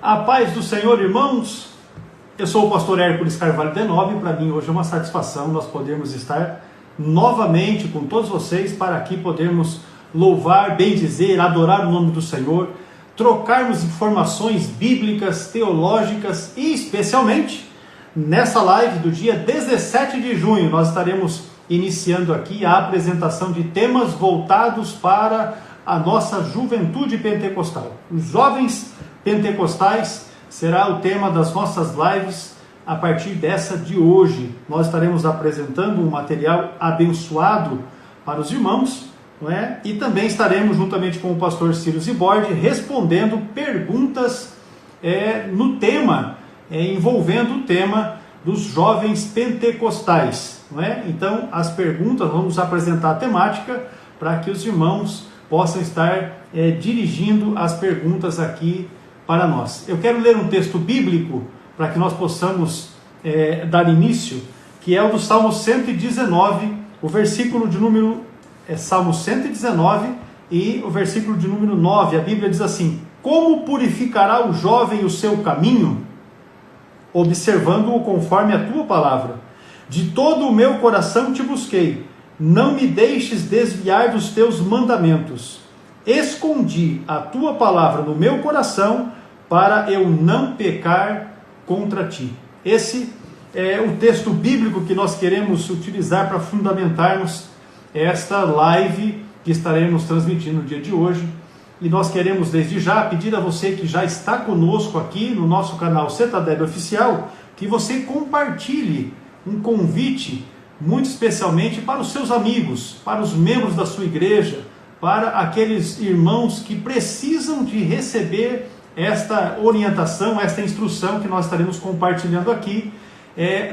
A paz do Senhor, irmãos. Eu sou o pastor Hércules Carvalho de Nobre e para mim hoje é uma satisfação nós podermos estar novamente com todos vocês para aqui podermos louvar, bendizer, adorar o nome do Senhor, trocarmos informações bíblicas, teológicas e especialmente nessa live do dia 17 de junho nós estaremos iniciando aqui a apresentação de temas voltados para a nossa juventude pentecostal. Os jovens pentecostais será o tema das nossas lives a partir dessa de hoje. Nós estaremos apresentando um material abençoado para os irmãos, não é? E também estaremos, juntamente com o pastor Ciro Zibordi, respondendo perguntas no tema, envolvendo o tema dos jovens pentecostais, não é? Então, as perguntas, vamos apresentar a temática para que os irmãos possam estar dirigindo as perguntas aqui para nós. Eu quero ler um texto bíblico para que nós possamos dar início, que é o do Salmo 119, o versículo de número... Salmo 119 e o versículo de número 9. A Bíblia diz assim: como purificará o jovem o seu caminho? Observando-o conforme a tua palavra. De todo o meu coração te busquei, não me deixes desviar dos teus mandamentos. Escondi a tua palavra no meu coração, para eu não pecar contra ti. Esse é o texto bíblico que nós queremos utilizar para fundamentarmos esta live que estaremos transmitindo no dia de hoje. E nós queremos desde já pedir a você que já está conosco aqui no nosso canal Cetadeb Oficial, que você compartilhe um convite, muito especialmente para os seus amigos, para os membros da sua igreja, para aqueles irmãos que precisam de receber esta orientação, esta instrução que nós estaremos compartilhando aqui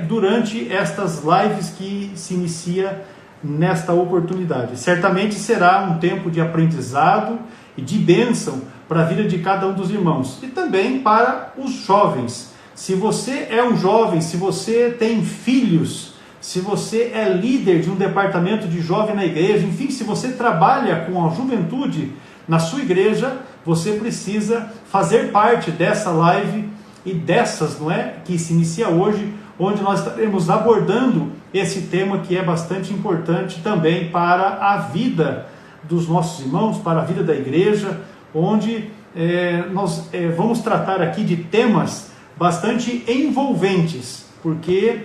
durante estas lives que se inicia nesta oportunidade. Certamente será um tempo de aprendizado e de bênção para a vida de cada um dos irmãos e também para os jovens. Se você é um jovem, se você tem filhos, se você é líder de um departamento de jovem na igreja, enfim, se você trabalha com a juventude na sua igreja, você precisa fazer parte dessa live e dessas, não é, que se inicia hoje, onde nós estaremos abordando esse tema que é bastante importante também para a vida dos nossos irmãos, para a vida da igreja, onde nós vamos tratar aqui de temas bastante envolventes, porque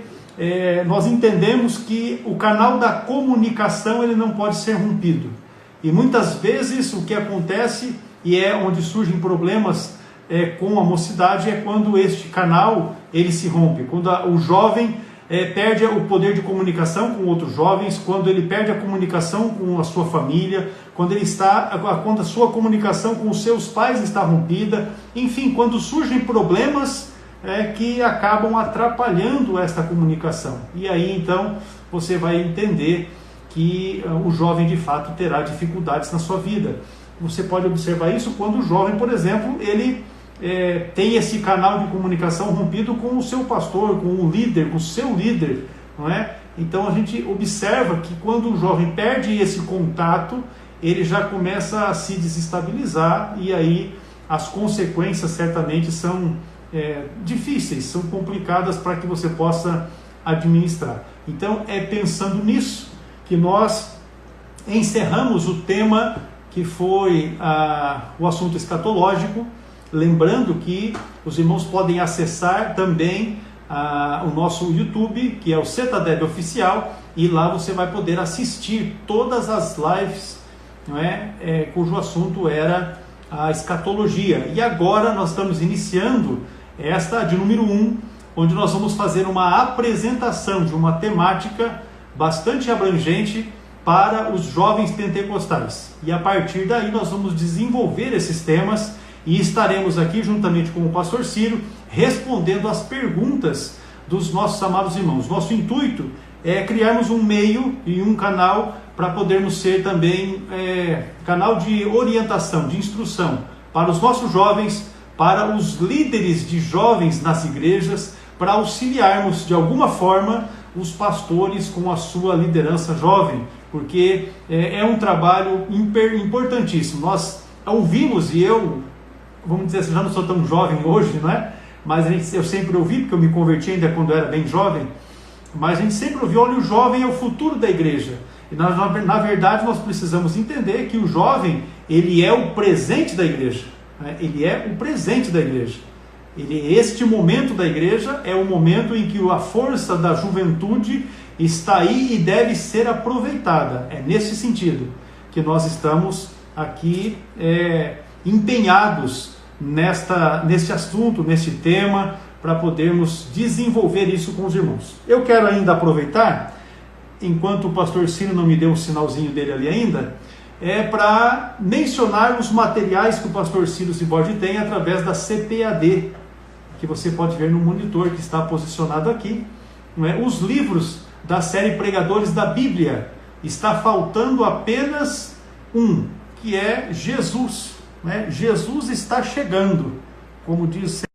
nós entendemos que o canal da comunicação ele não pode ser rompido. E muitas vezes o que acontece, e é onde surgem problemas com a mocidade, é quando este canal ele se rompe, quando o jovem perde o poder de comunicação com outros jovens, quando ele perde a comunicação com a sua família, quando a sua comunicação com os seus pais está rompida, enfim, quando surgem problemas que acabam atrapalhando esta comunicação. E aí então você vai entender que o jovem de fato terá dificuldades na sua vida. Você pode observar isso quando o jovem, por exemplo, ele tem esse canal de comunicação rompido com o seu pastor, com o líder, com o seu líder, não é? Então a gente observa que quando o jovem perde esse contato, ele já começa a se desestabilizar e aí as consequências certamente são difíceis, são complicadas para que você possa administrar. Então é pensando nisso que nós encerramos o tema que foi o assunto escatológico, lembrando que os irmãos podem acessar também o nosso YouTube, que é o Cetadeb Oficial, e lá você vai poder assistir todas as lives, não é? Cujo assunto era a escatologia. E agora nós estamos iniciando esta de número 1, onde nós vamos fazer uma apresentação de uma temática bastante abrangente para os jovens pentecostais. E a partir daí nós vamos desenvolver esses temas e estaremos aqui juntamente com o pastor Ciro respondendo as perguntas dos nossos amados irmãos. Nosso intuito é criarmos um meio e um canal para podermos ser também canal de orientação, de instrução para os nossos jovens, para os líderes de jovens nas igrejas, para auxiliarmos de alguma forma os pastores com a sua liderança jovem, porque é um trabalho importantíssimo. Nós ouvimos, e eu vamos dizer assim, já não sou tão jovem hoje, não é? Mas eu sempre ouvi, porque eu me converti ainda quando eu era bem jovem, mas a gente sempre ouviu, olha, o jovem é o futuro da igreja. E na verdade nós precisamos entender que o jovem, ele é o presente da igreja. Né? Ele é o presente da igreja. Este momento da igreja é o momento em que a força da juventude está aí e deve ser aproveitada. É nesse sentido que nós estamos aqui empenhados neste assunto, neste tema, para podermos desenvolver isso com os irmãos. Eu quero ainda aproveitar, enquanto o pastor Ciro não me deu um sinalzinho dele ali ainda, para mencionar os materiais que o pastor Ciro Zibordi tem através da CPAD, que você pode ver no monitor que está posicionado aqui. Não é? Os livros da série Pregadores da Bíblia. Está faltando apenas um, que é Jesus. Né? Jesus está chegando, como diz.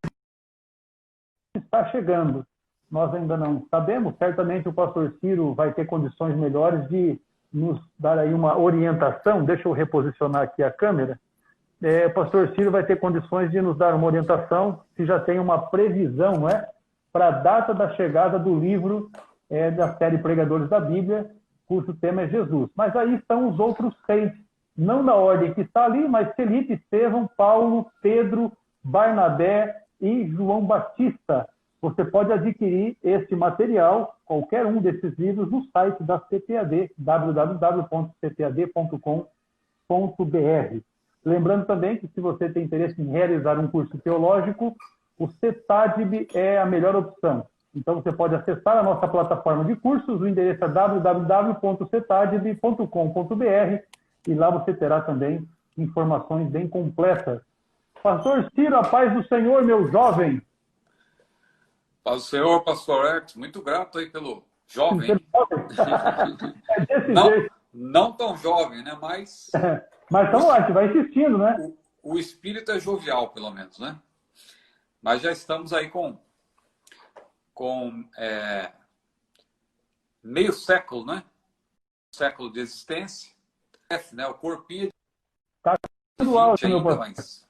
Está chegando. Nós ainda não sabemos. Certamente o pastor Ciro vai ter condições melhores de nos dar aí uma orientação. Deixa eu reposicionar aqui a câmera. O pastor Ciro vai ter condições de nos dar uma orientação, se já tem uma previsão, não é, para a data da chegada do livro da série Pregadores da Bíblia, cujo tema é Jesus. Mas aí estão os outros 6, não na ordem que está ali, mas Felipe, Estevão, Paulo, Pedro, Barnabé e João Batista. Você pode adquirir esse material, qualquer um desses livros, no site da CPAD, www.cpad.com.br. Lembrando também que se você tem interesse em realizar um curso teológico, o CETADB é a melhor opção. Então você pode acessar a nossa plataforma de cursos, o endereço é www.cetadb.com.br e lá você terá também informações bem completas. Pastor Ciro, a paz do Senhor, meu jovem. Paz do Senhor, pastor Hertz, muito grato aí pelo jovem. É desse jeito. Não tão jovem, né? Mas então a gente vai insistindo, né? O espírito é jovial, pelo menos, né? Mas já estamos aí com meio século, né? Século de existência. Né? O corpinho tá tudo alto, meu pastor. Mas...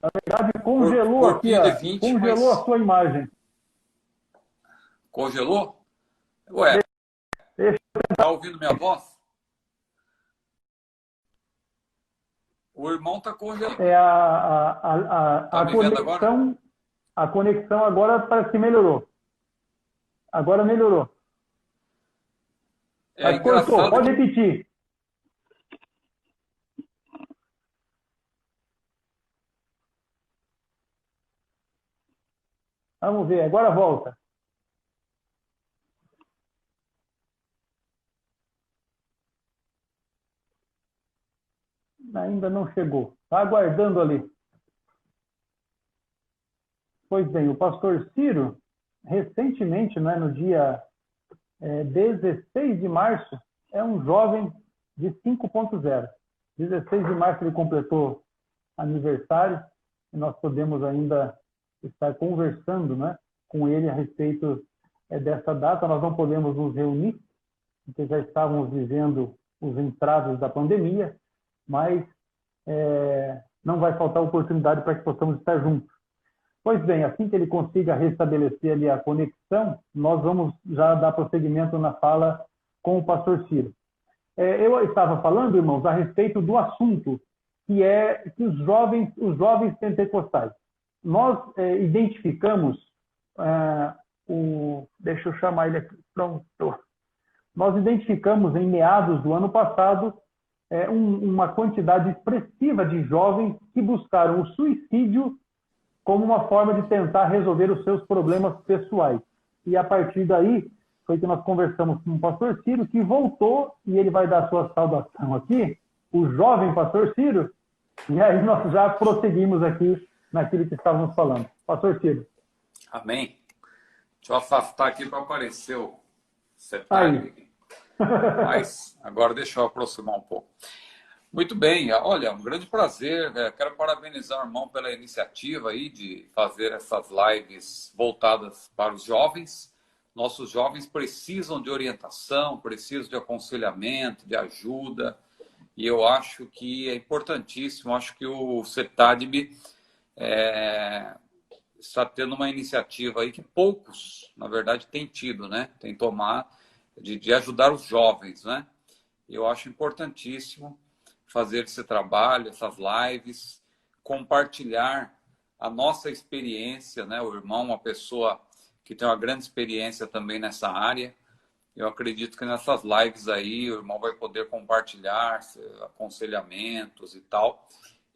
Na verdade, congelou aqui, congelou a sua imagem. Congelou? Ué, tá ouvindo minha voz? O irmão tá congelado. Tá me vendo agora? A conexão agora parece que melhorou. Agora melhorou. Mas cortou, pode repetir. Vamos ver, agora volta. Ainda não chegou. Está aguardando ali. Pois bem, o pastor Ciro, recentemente, né, no dia 16 de março, é um jovem de 5.0. 16 de março ele completou aniversário e nós podemos ainda estar conversando, né, com ele a respeito dessa data. Nós não podemos nos reunir, porque já estávamos vivendo os entraves da pandemia, mas não vai faltar oportunidade para que possamos estar juntos. Pois bem, assim que ele consiga restabelecer ali a conexão, nós vamos já dar prosseguimento na fala com o pastor Ciro. Eu estava falando, irmãos, a respeito do assunto que os jovens pentecostais. Nós identificamos deixa eu chamar ele aqui, pronto. Nós identificamos em meados do ano passado uma quantidade expressiva de jovens que buscaram o suicídio como uma forma de tentar resolver os seus problemas pessoais. E a partir daí, foi que nós conversamos com o pastor Ciro, que voltou, e ele vai dar a sua saudação aqui, o jovem pastor Ciro, e aí nós já prosseguimos aqui naquilo que estávamos falando. Pastor Ciro. Amém. Deixa eu afastar aqui para aparecer o setup. Mas agora deixa eu aproximar um pouco. Muito bem, olha, um grande prazer. Quero parabenizar o irmão pela iniciativa aí de fazer essas lives voltadas para os jovens. Nossos jovens precisam de orientação, precisam de aconselhamento, de ajuda. E eu acho que é importantíssimo. Acho que o CETADB está tendo uma iniciativa aí que poucos, na verdade, têm tido, né? Tem tomar de ajudar os jovens, né? Eu acho importantíssimo fazer esse trabalho, essas lives, compartilhar a nossa experiência, né? O irmão, uma pessoa que tem uma grande experiência também nessa área. Eu acredito que nessas lives aí o irmão vai poder compartilhar aconselhamentos e tal.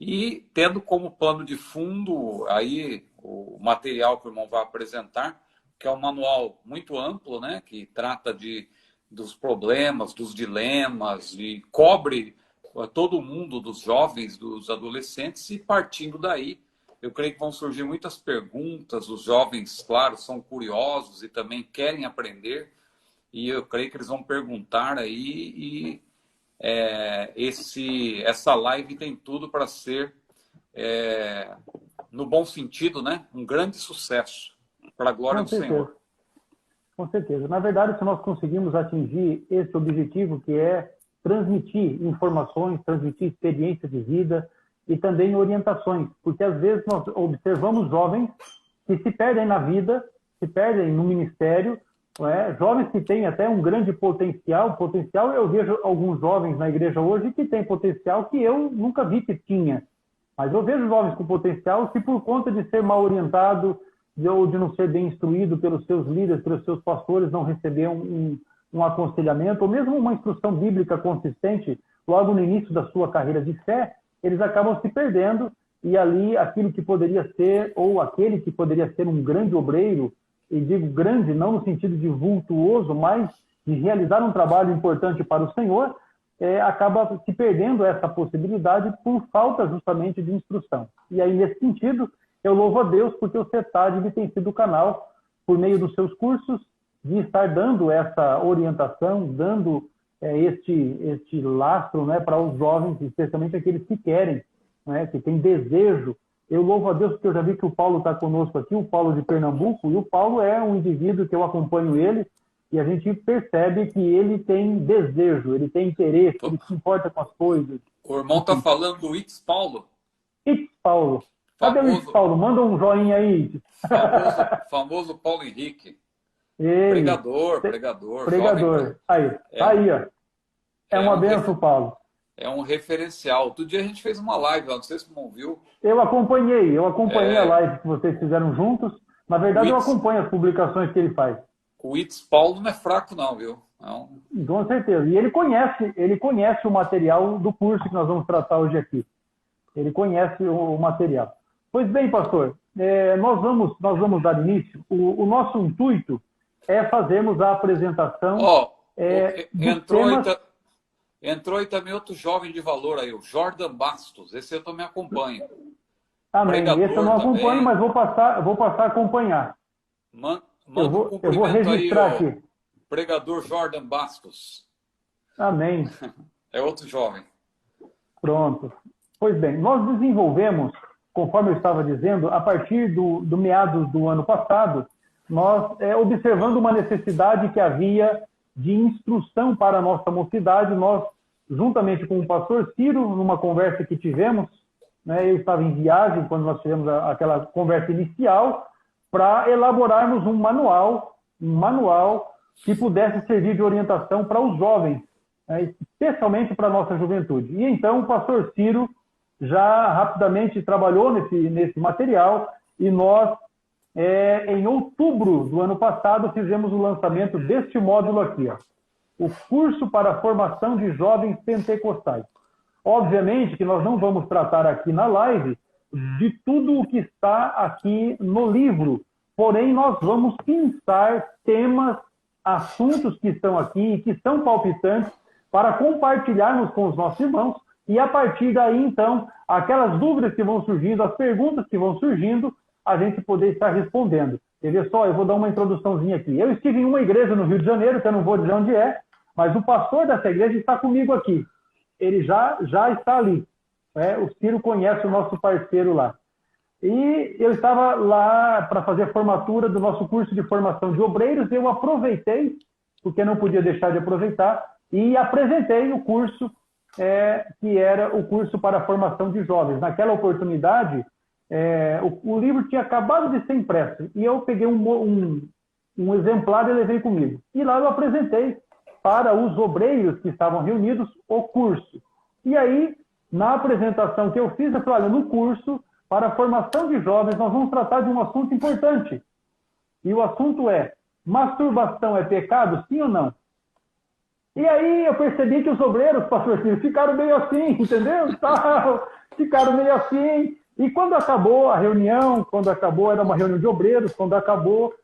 E tendo como pano de fundo aí o material que o irmão vai apresentar, que é um manual muito amplo, né? Que trata dos problemas, dos dilemas, e cobre todo mundo, dos jovens, dos adolescentes, e partindo daí, eu creio que vão surgir muitas perguntas. Os jovens, claro, são curiosos e também querem aprender, e eu creio que eles vão perguntar aí, e essa live tem tudo para ser, no bom sentido, né? Um grande sucesso para a glória do Senhor. Com certeza. Na verdade, se nós conseguirmos atingir esse objetivo, que é transmitir informações, transmitir experiências de vida e também orientações, porque às vezes nós observamos jovens que se perdem na vida, se perdem no ministério, não é? Jovens que têm até um grande potencial. Eu vejo alguns jovens na igreja hoje que têm potencial que eu nunca vi que tinha, mas eu vejo jovens com potencial que, por conta de ser mal orientado ou de não ser bem instruído pelos seus líderes, pelos seus pastores, não receber um aconselhamento, ou mesmo uma instrução bíblica consistente logo no início da sua carreira de fé, eles acabam se perdendo, e ali aquilo que poderia ser, ou aquele que poderia ser um grande obreiro, e digo grande não no sentido de vultuoso, mas de realizar um trabalho importante para o Senhor, acaba se perdendo essa possibilidade por falta justamente de instrução. E aí, nesse sentido, eu louvo a Deus porque o CETAD tem sido o canal, por meio dos seus cursos, de estar dando essa orientação, dando este lastro, né, para os jovens, especialmente aqueles que querem, né, que têm desejo. Eu louvo a Deus porque eu já vi que o Paulo está conosco aqui, o Paulo de Pernambuco, e o Paulo é um indivíduo que eu acompanho ele, e a gente percebe que ele tem desejo, ele tem interesse, ele se importa com as coisas. O irmão está falando do It's Paulo? It's Paulo. Cadê o It's Paulo? Manda um joinha aí. Famoso Paulo Henrique. Ele. Pregador. Jovem. Aí, ó. É uma benção, Paulo. É um referencial. Outro dia a gente fez uma live lá, não sei se você não viu. Eu acompanhei a live que vocês fizeram juntos. Na verdade, eu acompanho as publicações que ele faz. O It's Paulo não é fraco não, viu? Não. Com certeza. E ele conhece o material do curso que nós vamos tratar hoje aqui. Ele conhece o material. Pois bem, pastor, nós vamos dar início. O nosso intuito é fazermos a apresentação. Entrou aí também outro jovem de valor aí, o Jordan Bastos. Esse eu também acompanho. Amém. Esse eu não acompanho, também. Mas vou passar a acompanhar. Eu vou registrar aí, aqui. Pregador Jordan Bastos. Amém. É outro jovem. Pronto. Pois bem, nós desenvolvemos, conforme eu estava dizendo, a partir do meados do ano passado, nós observando uma necessidade que havia de instrução para a nossa mocidade, nós, juntamente com o pastor Ciro, numa conversa que tivemos, né, eu estava em viagem quando nós tivemos aquela conversa inicial, para elaborarmos um manual que pudesse servir de orientação para os jovens, né, especialmente para a nossa juventude. E então o pastor Ciro já rapidamente trabalhou nesse material, e nós, em outubro do ano passado, fizemos o lançamento deste módulo aqui, ó, o curso para a formação de jovens pentecostais. Obviamente que nós não vamos tratar aqui na live de tudo o que está aqui no livro, porém nós vamos pensar temas, assuntos que estão aqui e que são palpitantes para compartilharmos com os nossos irmãos, e a partir daí, então, aquelas dúvidas que vão surgindo, as perguntas que vão surgindo, a gente poder estar respondendo. Quer ver só? Eu vou dar uma introduçãozinha aqui. Eu estive em uma igreja no Rio de Janeiro, que eu não vou dizer onde é, mas o pastor dessa igreja está comigo aqui. Ele já está ali. O Ciro conhece o nosso parceiro lá. E eu estava lá para fazer a formatura do nosso curso de formação de obreiros, e eu aproveitei, porque não podia deixar de aproveitar, e apresentei o curso, que era o curso para a formação de jovens. Naquela oportunidade, o livro tinha acabado de ser impresso e eu peguei um exemplar e levei comigo. E lá eu apresentei para os obreiros que estavam reunidos o curso. E aí, na apresentação que eu fiz, eu falei, olha, no curso, para a formação de jovens, nós vamos tratar de um assunto importante. E o assunto é, masturbação é pecado, sim ou não? E aí eu percebi que os obreiros, pastor Ciro, ficaram meio assim, entendeu? Ficaram meio assim. E quando acabou a reunião, era uma reunião de obreiros, quando acabou,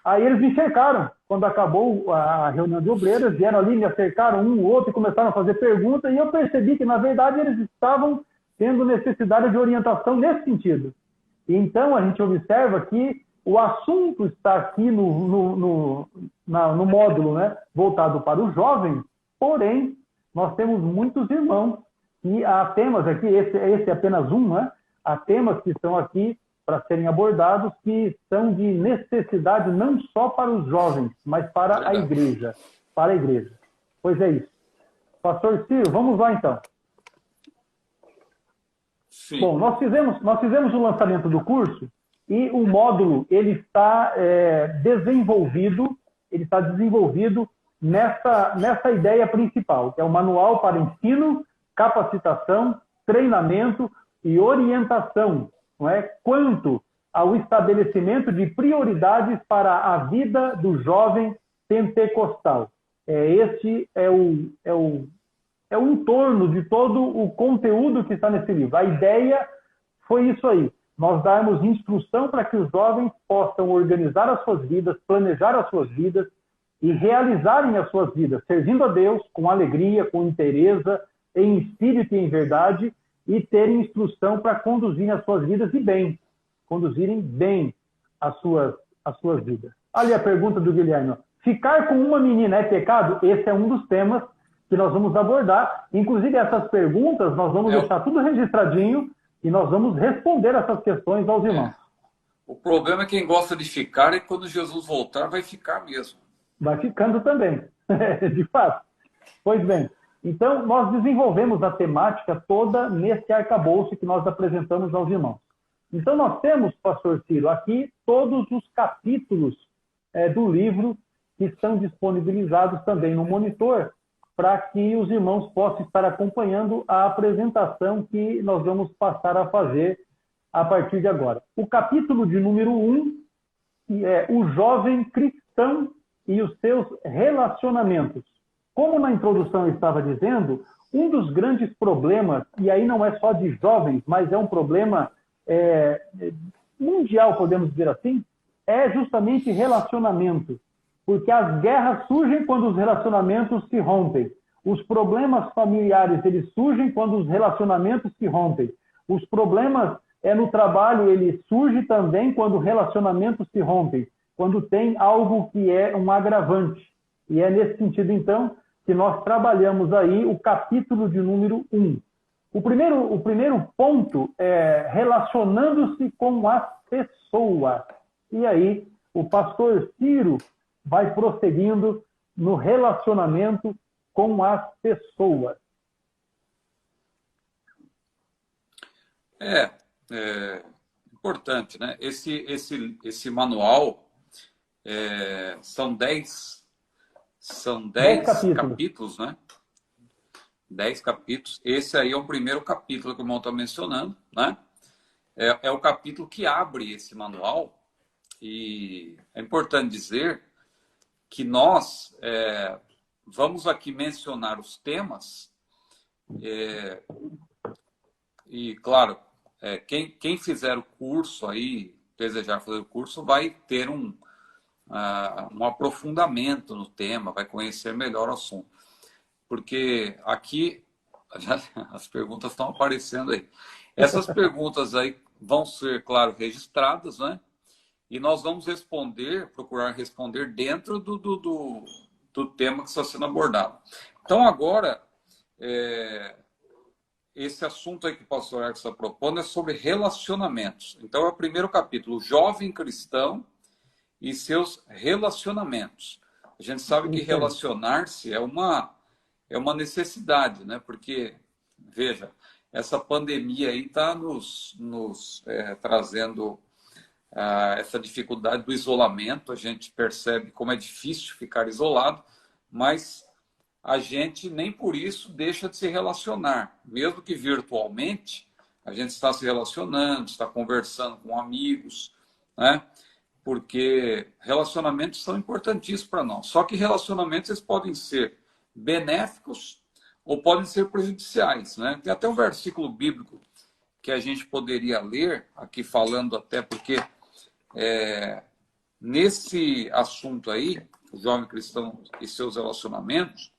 aí eles me cercaram. Quando acabou a reunião de obreiros, vieram ali, me cercaram um ou outro e começaram a fazer perguntas, e eu percebi que, na verdade, eles estavam tendo necessidade de orientação nesse sentido. E então, a gente observa que o assunto está aqui no módulo, né, voltado para os jovens, porém, nós temos muitos irmãos e há temas aqui, esse é apenas um, né? Há temas que estão aqui para serem abordados que são de necessidade não só para os jovens, mas para a igreja. Para a igreja. Pois é isso. Pastor Ciro, vamos lá então. Sim. Bom, nós fizemos o lançamento do curso e o módulo ele está desenvolvido nessa ideia principal, que é o manual para ensino, capacitação, treinamento e orientação, não é? Quanto ao estabelecimento de prioridades para a vida do jovem pentecostal. Este é o entorno de todo o conteúdo que está nesse livro. A ideia foi isso aí, nós darmos instrução para que os jovens possam organizar as suas vidas, planejar as suas vidas e realizarem as suas vidas, servindo a Deus com alegria, com inteireza, em espírito e em verdade, e terem instrução para conduzirem as suas vidas e bem, conduzirem bem as suas vidas. Ali a pergunta do Guilherme. Ficar com uma menina é pecado? Esse é um dos temas que nós vamos abordar. Inclusive, essas perguntas, nós vamos deixar tudo registradinho e nós vamos responder essas questões aos irmãos. O problema é quem gosta de ficar e quando Jesus voltar vai ficar mesmo. Vai ficando também, de fato. Pois bem, então nós desenvolvemos a temática toda nesse arcabouço que nós apresentamos aos irmãos. Então nós temos, pastor Ciro, aqui todos os capítulos do livro que estão disponibilizados também no monitor, para que os irmãos possam estar acompanhando a apresentação que nós vamos passar a fazer a partir de agora. O capítulo de número 1 é o jovem cristão e os seus relacionamentos. Como na introdução eu estava dizendo, um dos grandes problemas, e aí não é só de jovens, mas é um problema mundial, podemos dizer assim, é justamente relacionamento. Porque as guerras surgem quando os relacionamentos se rompem. Os problemas familiares, eles surgem quando os relacionamentos se rompem. Os problemas no trabalho, eles surgem também quando relacionamentos se rompem. Quando tem algo que é um agravante. E é nesse sentido, então, que nós trabalhamos aí o capítulo de número 1. O primeiro ponto é relacionando-se com as pessoas. E aí, o pastor Ciro vai prosseguindo no relacionamento com as pessoas. Importante, né? Esse manual são 10 capítulos, né? 10 capítulos. Esse aí é o primeiro capítulo que o irmão está mencionando, né? É o capítulo que abre esse manual e é importante dizer que nós vamos aqui mencionar os temas e, claro, quem fizer o curso aí, desejar fazer o curso, vai ter um aprofundamento no tema, vai conhecer melhor o assunto. Porque aqui, as perguntas estão aparecendo aí. Essas perguntas aí vão ser, claro, registradas, né? E nós vamos procurar responder dentro do tema que está sendo abordado. Então, agora, esse assunto aí que o pastor Ernesto está propondo é sobre relacionamentos. Então, é o primeiro capítulo, o jovem cristão e seus relacionamentos. A gente sabe que relacionar-se é uma necessidade, né? Porque, veja, essa pandemia aí está trazendo essa dificuldade do isolamento. A gente percebe como é difícil ficar isolado, mas a gente nem por isso deixa de se relacionar. Mesmo que virtualmente, a gente está se relacionando, está conversando com amigos, né? Porque relacionamentos são importantíssimos para nós. Só que relacionamentos eles podem ser benéficos ou podem ser prejudiciais, né? Tem até um versículo bíblico que a gente poderia ler, aqui falando até porque nesse assunto aí, o jovem cristão e seus relacionamentos,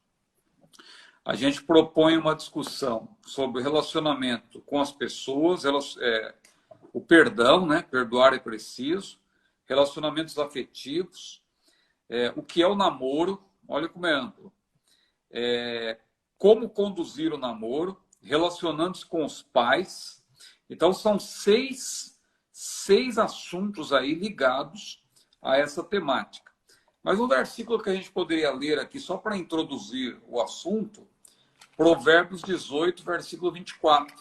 a gente propõe uma discussão sobre o relacionamento com as pessoas, o perdão, né? Perdoar é preciso, relacionamentos afetivos, o que é o namoro, olha como é amplo, como conduzir o namoro, relacionando-se com os pais. Então, são seis assuntos aí ligados a essa temática. Mas um versículo que a gente poderia ler aqui, só para introduzir o assunto, Provérbios 18, versículo 24.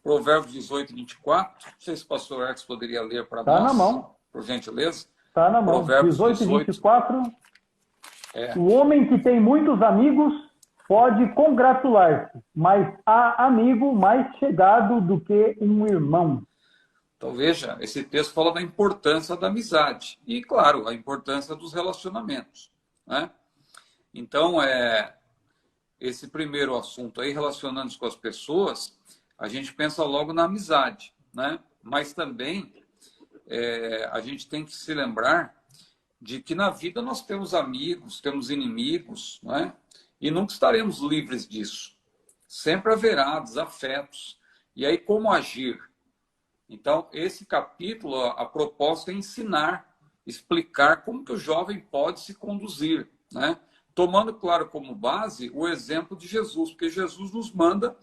Provérbios 18, 24. Não sei se o pastor Alex poderia ler para nós. Está na mão. Por gentileza. Está na mão. Provérbios 18, 24. O homem que tem muitos amigos pode congratular-se, mas há amigo mais chegado do que um irmão. Então, veja, esse texto fala da importância da amizade. E, claro, a importância dos relacionamentos, né? Então, esse primeiro assunto aí, relacionando-se com as pessoas, a gente pensa logo na amizade, né? Mas também a gente tem que se lembrar de que na vida nós temos amigos, temos inimigos, né? E nunca estaremos livres disso. Sempre haverá desafetos. E aí, como agir? Então, esse capítulo, a proposta é ensinar, explicar como que o jovem pode se conduzir, né? Tomando, claro, como base o exemplo de Jesus, porque Jesus nos manda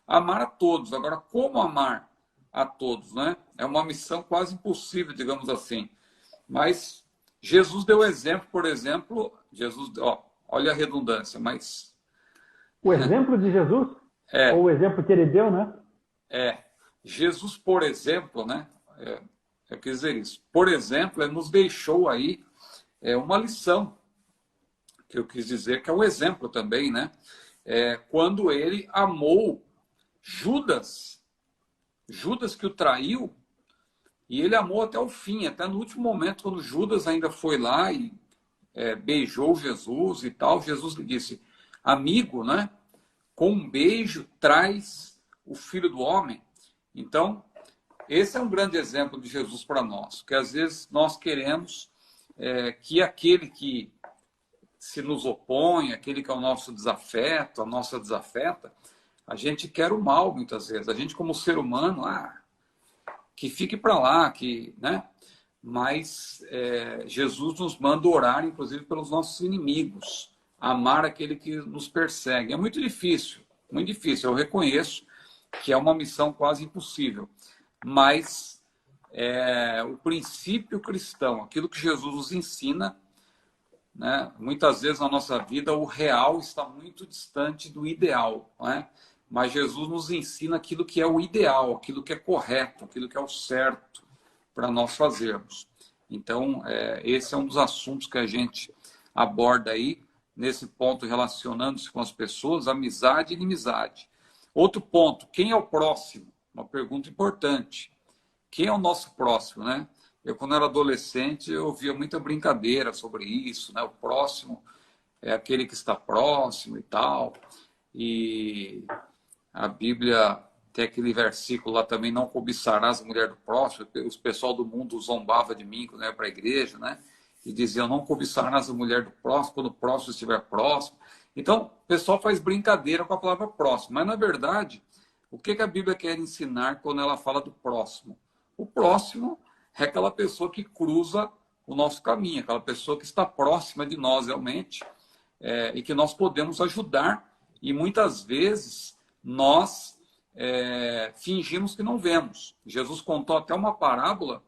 amar a todos. Agora, como amar a todos, né? É uma missão quase impossível, digamos assim. Mas Jesus deu exemplo, por exemplo, olha a redundância, mas... O exemplo de Jesus? Ou o exemplo que ele deu, né? Jesus, por exemplo, né? Eu quis dizer isso. Por exemplo, ele nos deixou aí uma lição, que eu quis dizer que é um exemplo também, né? Quando ele amou Judas que o traiu, e ele amou até o fim, até no último momento, quando Judas ainda foi lá e beijou Jesus e tal, Jesus lhe disse, amigo, né? Com um beijo traz o Filho do Homem. Então, esse é um grande exemplo de Jesus para nós, porque às vezes nós queremos que aquele que se nos opõe, aquele que é o nosso desafeto, a nossa desafeta, a gente quer o mal muitas vezes. A gente, como ser humano, que fique para lá, né? Mas Jesus nos manda orar, inclusive, pelos nossos inimigos, amar aquele que nos persegue. É muito difícil, muito difícil. Eu reconheço que é uma missão quase impossível, mas o princípio cristão, aquilo que Jesus nos ensina, né? Muitas vezes na nossa vida o real está muito distante do ideal, né? Mas Jesus nos ensina aquilo que é o ideal, aquilo que é correto, aquilo que é o certo para nós fazermos. Então, esse é um dos assuntos que a gente aborda aí, nesse ponto, relacionando-se com as pessoas, amizade e inimizade. Outro ponto, quem é o próximo? Uma pergunta importante. Quem é o nosso próximo, né? Eu, quando era adolescente, eu ouvia muita brincadeira sobre isso, né? O próximo é aquele que está próximo e tal. E a Bíblia tem aquele versículo lá também, não cobiçarás a mulher do próximo. Os pessoal do mundo zombava de mim quando eu ia para a igreja, né? E diziam, não cobiçarás a mulher do próximo quando o próximo estiver próximo. Então, o pessoal faz brincadeira com a palavra próximo. Mas, na verdade, o que a Bíblia quer ensinar quando ela fala do próximo? O próximo é aquela pessoa que cruza o nosso caminho, aquela pessoa que está próxima de nós realmente, e que nós podemos ajudar. E muitas vezes nós fingimos que não vemos. Jesus contou até uma parábola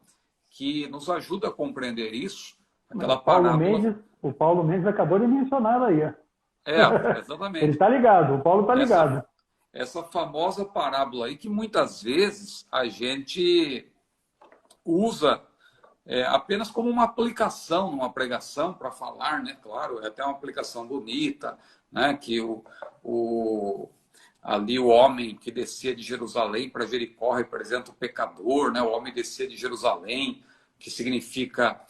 que nos ajuda a compreender isso. Aquela parábola... O Paulo Mendes acabou de mencionar aí. Exatamente. Ele está ligado, o Paulo está ligado. essa famosa parábola aí que muitas vezes a gente usa apenas como uma aplicação numa pregação para falar, né? Claro, é até uma aplicação bonita, né? Que ali o homem que descia de Jerusalém para Jericó representa o pecador, né? O homem descia de Jerusalém, que significa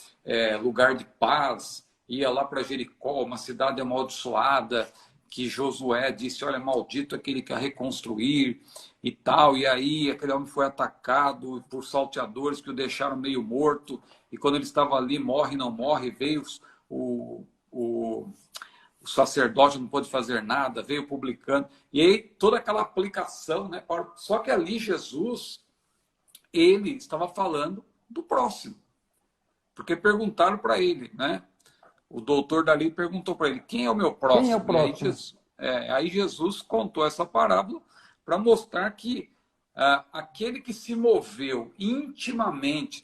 lugar de paz, ia lá para Jericó, uma cidade amaldiçoada, que Josué disse, olha, maldito aquele que a reconstruir e tal. E aí aquele homem foi atacado por salteadores que o deixaram meio morto. E quando ele estava ali, morre, não morre, veio o sacerdote, não pôde fazer nada, veio o publicano. E aí toda aquela aplicação, né? Só que ali Jesus, ele estava falando do próximo. Porque perguntaram para ele, né? O doutor dali perguntou para ele, quem é o meu próximo? Quem é o próximo? Aí Jesus contou essa parábola para mostrar que aquele que se moveu intimamente,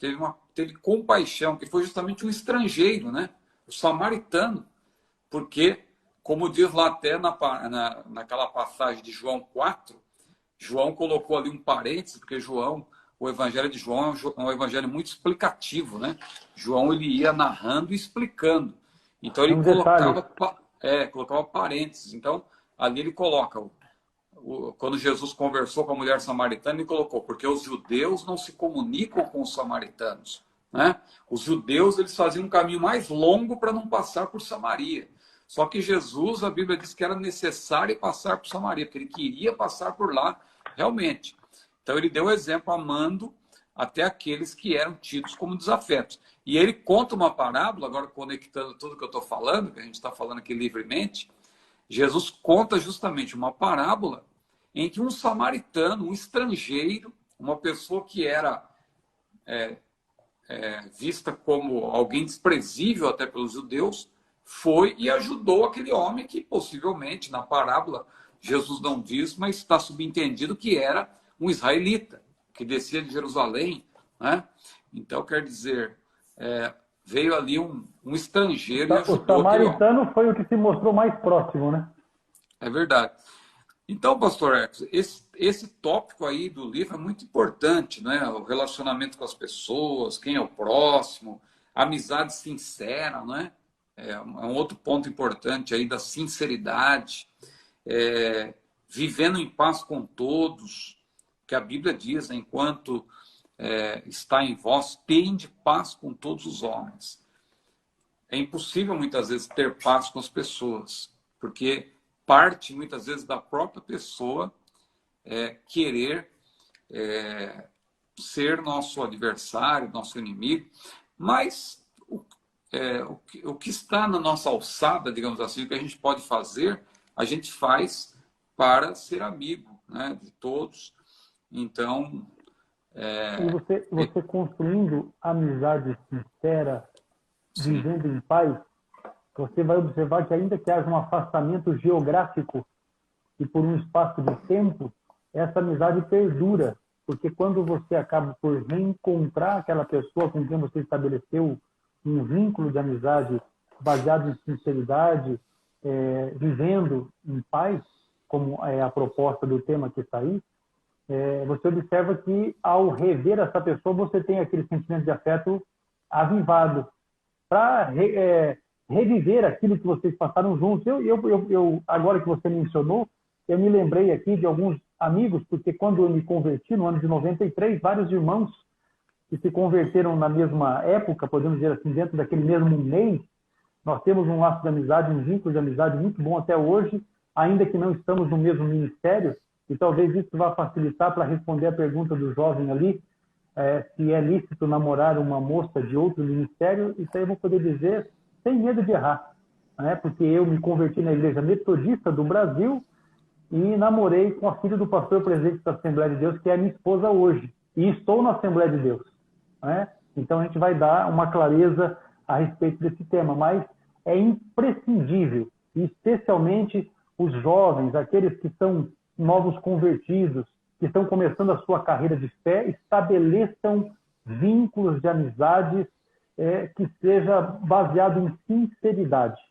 teve compaixão, que foi justamente um estrangeiro, né? O samaritano. Porque, como diz lá até naquela passagem de João 4, João colocou ali um parênteses, porque o Evangelho de João é um evangelho muito explicativo, né? João ele ia narrando e explicando. Então ele colocava parênteses. Então ali ele coloca, quando Jesus conversou com a mulher samaritana, ele colocou, porque os judeus não se comunicam com os samaritanos, né? Os judeus eles faziam um caminho mais longo para não passar por Samaria. Só que Jesus, a Bíblia diz que era necessário passar por Samaria, porque ele queria passar por lá realmente. Então ele deu exemplo amando até aqueles que eram tidos como desafetos. E ele conta uma parábola, agora conectando tudo que eu estou falando, que a gente está falando aqui livremente, Jesus conta justamente uma parábola em que um samaritano, um estrangeiro, uma pessoa que era vista como alguém desprezível até pelos judeus, foi e ajudou aquele homem que possivelmente, na parábola, Jesus não diz, mas está subentendido que era um israelita, que descia de Jerusalém, né? Então, quer dizer, veio ali um estrangeiro e ajudou. O samaritano foi o que se mostrou mais próximo, né? É verdade. Então, pastor Ecos, esse tópico aí do livro é muito importante, né? O relacionamento com as pessoas, quem é o próximo, a amizade sincera, né? É um outro ponto importante aí da sinceridade, vivendo em paz com todos, que a Bíblia diz, né? Enquanto está em vós, tende paz com todos os homens. É impossível muitas vezes ter paz com as pessoas, porque parte muitas vezes da própria pessoa querer ser nosso adversário, nosso inimigo, mas o que está na nossa alçada, digamos assim, o que a gente pode fazer, a gente faz para ser amigo, né, de todos. Então... E você construindo amizade sincera, Sim. vivendo em paz, você vai observar que ainda que haja um afastamento geográfico e por um espaço de tempo, essa amizade perdura. Porque quando você acaba por reencontrar aquela pessoa com quem você estabeleceu um vínculo de amizade baseado em sinceridade, vivendo em paz, como é a proposta do tema que está aí, você observa que ao rever essa pessoa, você tem aquele sentimento de afeto avivado para reviver aquilo que vocês passaram juntos. Eu, agora que você mencionou, eu me lembrei aqui de alguns amigos, porque quando eu me converti, no ano de 93, vários irmãos que se converteram na mesma época, podemos dizer assim, dentro daquele mesmo mês, nós temos um laço de amizade, um vínculo de amizade muito bom até hoje, ainda que não estamos no mesmo ministério, e talvez isso vá facilitar para responder a pergunta do jovem ali, se é lícito namorar uma moça de outro ministério. Isso aí eu vou poder dizer sem medo de errar, né? Porque eu me converti na Igreja Metodista do Brasil e namorei com a filha do pastor presidente da Assembleia de Deus, que é minha esposa hoje, e estou na Assembleia de Deus, né? Então a gente vai dar uma clareza a respeito desse tema, mas é imprescindível, e especialmente os jovens, aqueles que são novos convertidos, que estão começando a sua carreira de fé, estabeleçam vínculos de amizades que seja baseado em sinceridade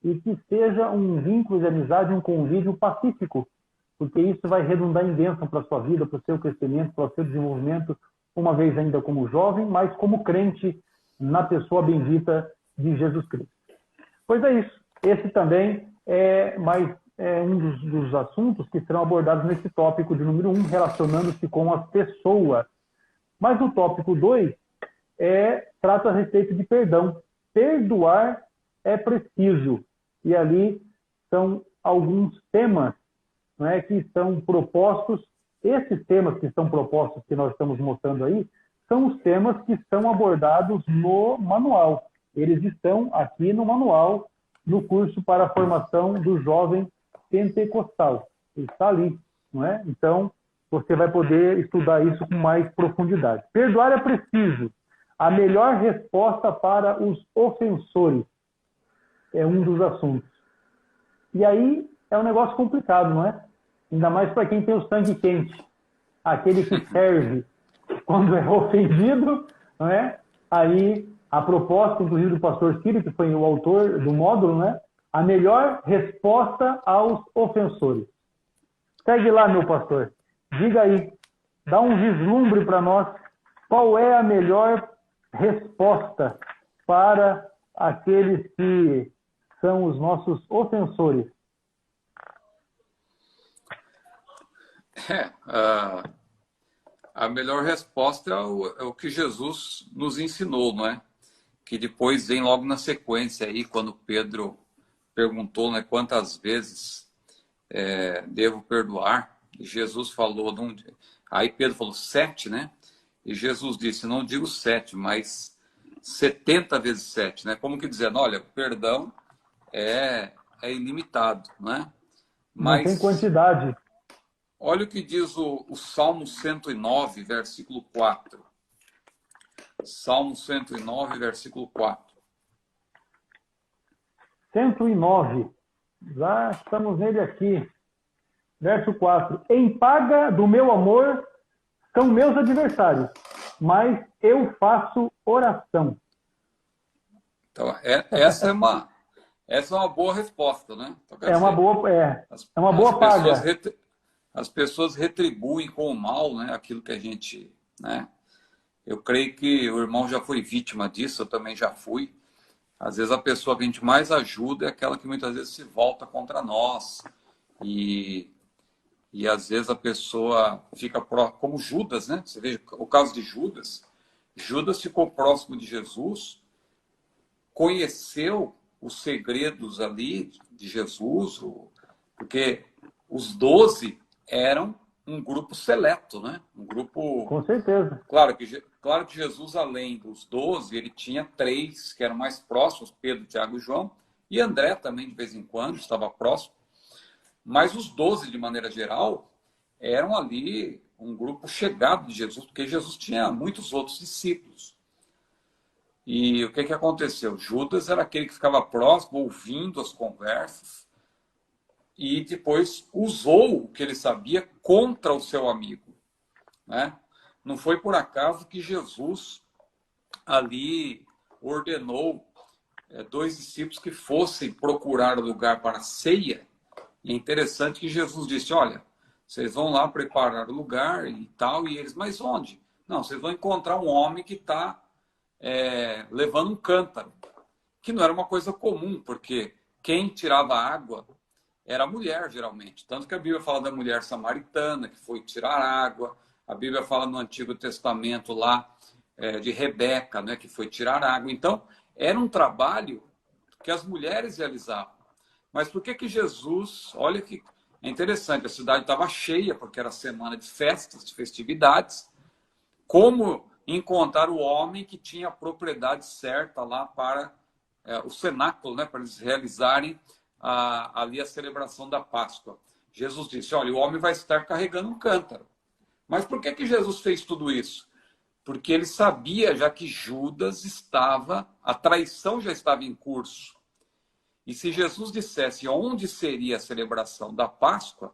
e que seja um vínculo de amizade, um convívio pacífico, porque isso vai redundar em bênção para a sua vida, para o seu crescimento, para o seu desenvolvimento, uma vez ainda como jovem, mas como crente na pessoa bendita de Jesus Cristo. Pois é isso. Esse também é um dos assuntos que serão abordados nesse tópico de número 1, relacionando-se com as pessoas. Mas o tópico 2 trata a respeito de perdão. Perdoar é preciso. E ali são alguns temas, não é, que são propostos. Esses temas que são propostos, que nós estamos mostrando aí, são os temas que são abordados no manual. Eles estão aqui no manual, no curso para a formação do jovem pentecostal. Ele está ali, não é? Então, você vai poder estudar isso com mais profundidade. Perdoar é preciso. A melhor resposta para os ofensores é um dos assuntos. E aí é um negócio complicado, não é? Ainda mais para quem tem o sangue quente. Aquele que serve quando é ofendido, não é? Aí a proposta, inclusive, do pastor Ciro, que foi o autor do módulo, né? A melhor resposta aos ofensores. Segue lá, meu pastor. Diga aí, dá um vislumbre para nós. Qual é a melhor resposta para aqueles que são os nossos ofensores? A melhor resposta é o que Jesus nos ensinou, não é? Que depois vem logo na sequência aí, quando Pedro perguntou, né, quantas vezes devo perdoar. E Jesus falou, aí Pedro falou 7, né? E Jesus disse, não digo 7, mas 70 vezes 7, né? Como que dizendo, olha, o perdão é ilimitado, né? Mas não tem quantidade. Olha o que diz o Salmo 109, versículo 4. Salmo 109, versículo 4. 109. Já estamos nele aqui. Verso 4. Em paga do meu amor são meus adversários, mas eu faço oração. Então, essa é uma boa resposta, né? Então, é uma boa paga. As pessoas retribuem com o mal, né, aquilo que a gente, né? Eu creio que o irmão já foi vítima disso, eu também já fui. Às vezes a pessoa que a gente mais ajuda é aquela que muitas vezes se volta contra nós. E às vezes a pessoa fica como Judas, né? Você veja o caso de Judas. Judas ficou próximo de Jesus, conheceu os segredos ali de Jesus, porque os 12 eram um grupo seleto, né? Um grupo... Com certeza. Claro que Jesus, além dos 12, ele tinha 3 que eram mais próximos, Pedro, Tiago e João, e André também, de vez em quando, estava próximo. Mas os 12, de maneira geral, eram ali um grupo chegado de Jesus, porque Jesus tinha muitos outros discípulos. E o que aconteceu? Judas era aquele que ficava próximo, ouvindo as conversas, e depois usou o que ele sabia contra o seu amigo, né? Não foi por acaso que Jesus ali ordenou 2 discípulos que fossem procurar lugar para a ceia. E é interessante que Jesus disse, olha, vocês vão lá preparar o lugar e tal, e eles, mas onde? Não, vocês vão encontrar um homem que está levando um cântaro, que não era uma coisa comum, porque quem tirava água era a mulher, geralmente. Tanto que a Bíblia fala da mulher samaritana, que foi tirar água. A Bíblia fala no Antigo Testamento lá de Rebeca, né, que foi tirar água. Então, era um trabalho que as mulheres realizavam. Mas por que Jesus... Olha que é interessante, a cidade estava cheia, porque era semana de festas, de festividades. Como encontrar o homem que tinha a propriedade certa lá para o cenáculo, né, para eles realizarem ali a celebração da Páscoa. Jesus disse, olha, o homem vai estar carregando um cântaro. Mas por que Jesus fez tudo isso? Porque ele sabia já que Judas a traição já estava em curso. E se Jesus dissesse onde seria a celebração da Páscoa,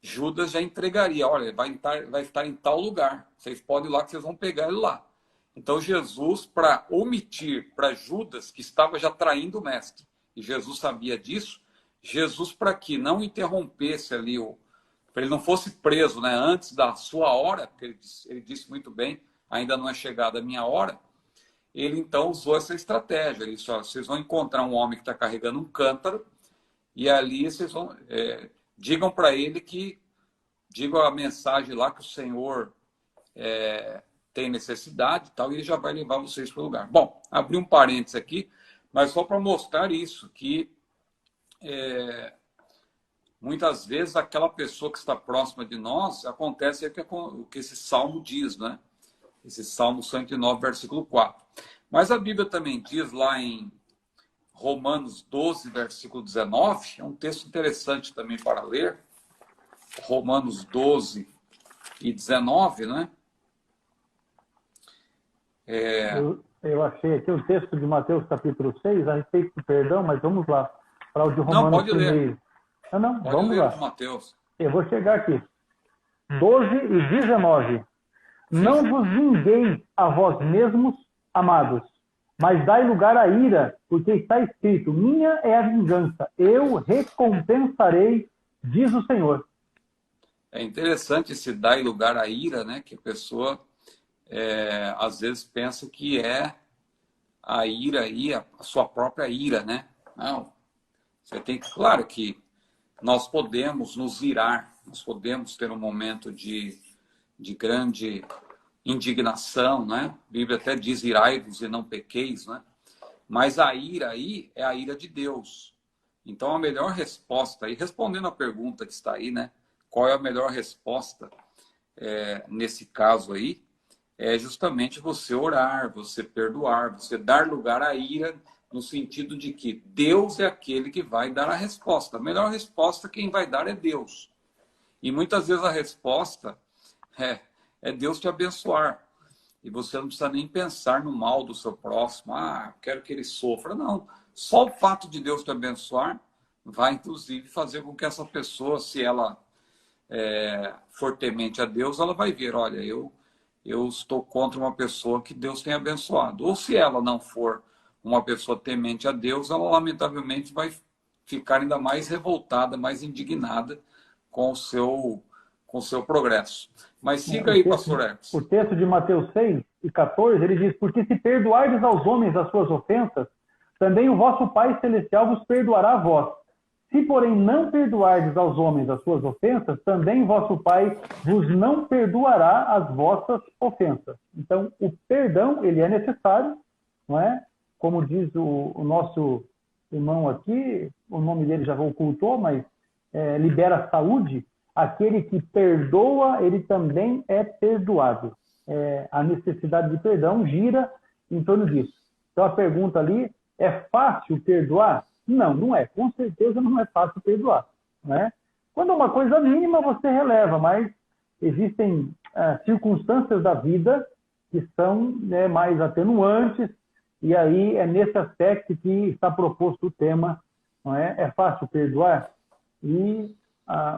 Judas já entregaria, olha, vai estar em tal lugar. Vocês podem ir lá que vocês vão pegar ele lá. Então Jesus, para omitir para Judas, que estava já traindo o mestre, e Jesus sabia disso, Jesus, para que não interrompesse ali ele não fosse preso, né, antes da sua hora, porque ele disse muito bem, ainda não é chegada a minha hora, ele então usou essa estratégia. Ele disse, ó, vocês vão encontrar um homem que está carregando um cântaro, e ali vocês vão... digam para ele digam a mensagem lá que o Senhor tem necessidade e tal, e ele já vai levar vocês para o lugar. Bom, abri um parênteses aqui, mas só para mostrar isso, que muitas vezes aquela pessoa que está próxima de nós, acontece o que esse salmo diz, né? Esse salmo 109, versículo 4. Mas a Bíblia também diz lá em Romanos 12, versículo 19, é um texto interessante também para ler, Romanos 12 e 19, né? Eu achei aqui o texto de Mateus capítulo 6 a respeito do perdão, mas vamos lá para o de Romanos. Não, pode primeiro. ler. Não, pode vamos ler lá. De Mateus. Eu vou chegar aqui. 12 e 19. Não vos vingueis a vós mesmos, amados, mas dai lugar à ira, porque está escrito, minha é a vingança, eu recompensarei, diz o Senhor. É interessante esse dar lugar à ira, né? Que a pessoa às vezes pensa que é a ira aí, a sua própria ira, né? Não. Você tem que, claro que nós podemos nos irar, nós podemos ter um momento de grande indignação, né? A Bíblia até diz irai-vos e não pequeis, né? Mas a ira aí é a ira de Deus. Então a melhor resposta, e respondendo a pergunta que está aí, né? Qual é a melhor resposta nesse caso aí? É justamente você orar, você perdoar, você dar lugar à ira, no sentido de que Deus é aquele que vai dar a resposta. A melhor resposta quem vai dar é Deus. E muitas vezes a resposta é Deus te abençoar. E você não precisa nem pensar no mal do seu próximo. Ah, quero que ele sofra. Não. Só o fato de Deus te abençoar vai, inclusive, fazer com que essa pessoa, se ela for temente a Deus, ela vai ver, olha, eu estou contra uma pessoa que Deus tem abençoado. Ou se ela não for uma pessoa temente a Deus, ela lamentavelmente vai ficar ainda mais revoltada, mais indignada com o seu progresso. Mas siga aí, pastor Hermes. O texto de Mateus 6 e 14, ele diz, porque se perdoardes aos homens as suas ofensas, também o vosso Pai Celestial vos perdoará a vós. Se, porém, não perdoardes aos homens as suas ofensas, também vosso Pai vos não perdoará as vossas ofensas. Então, o perdão, ele é necessário, não é? Como diz o nosso irmão aqui, o nome dele já ocultou, mas libera saúde. Aquele que perdoa, ele também é perdoado. A necessidade de perdão gira em torno disso. Então, a pergunta ali, é fácil perdoar? Não, não é. Com certeza não é fácil perdoar. Né? Quando é uma coisa mínima, você releva, mas existem circunstâncias da vida que são mais atenuantes, e aí é nesse aspecto que está proposto o tema. Não é? É fácil perdoar? E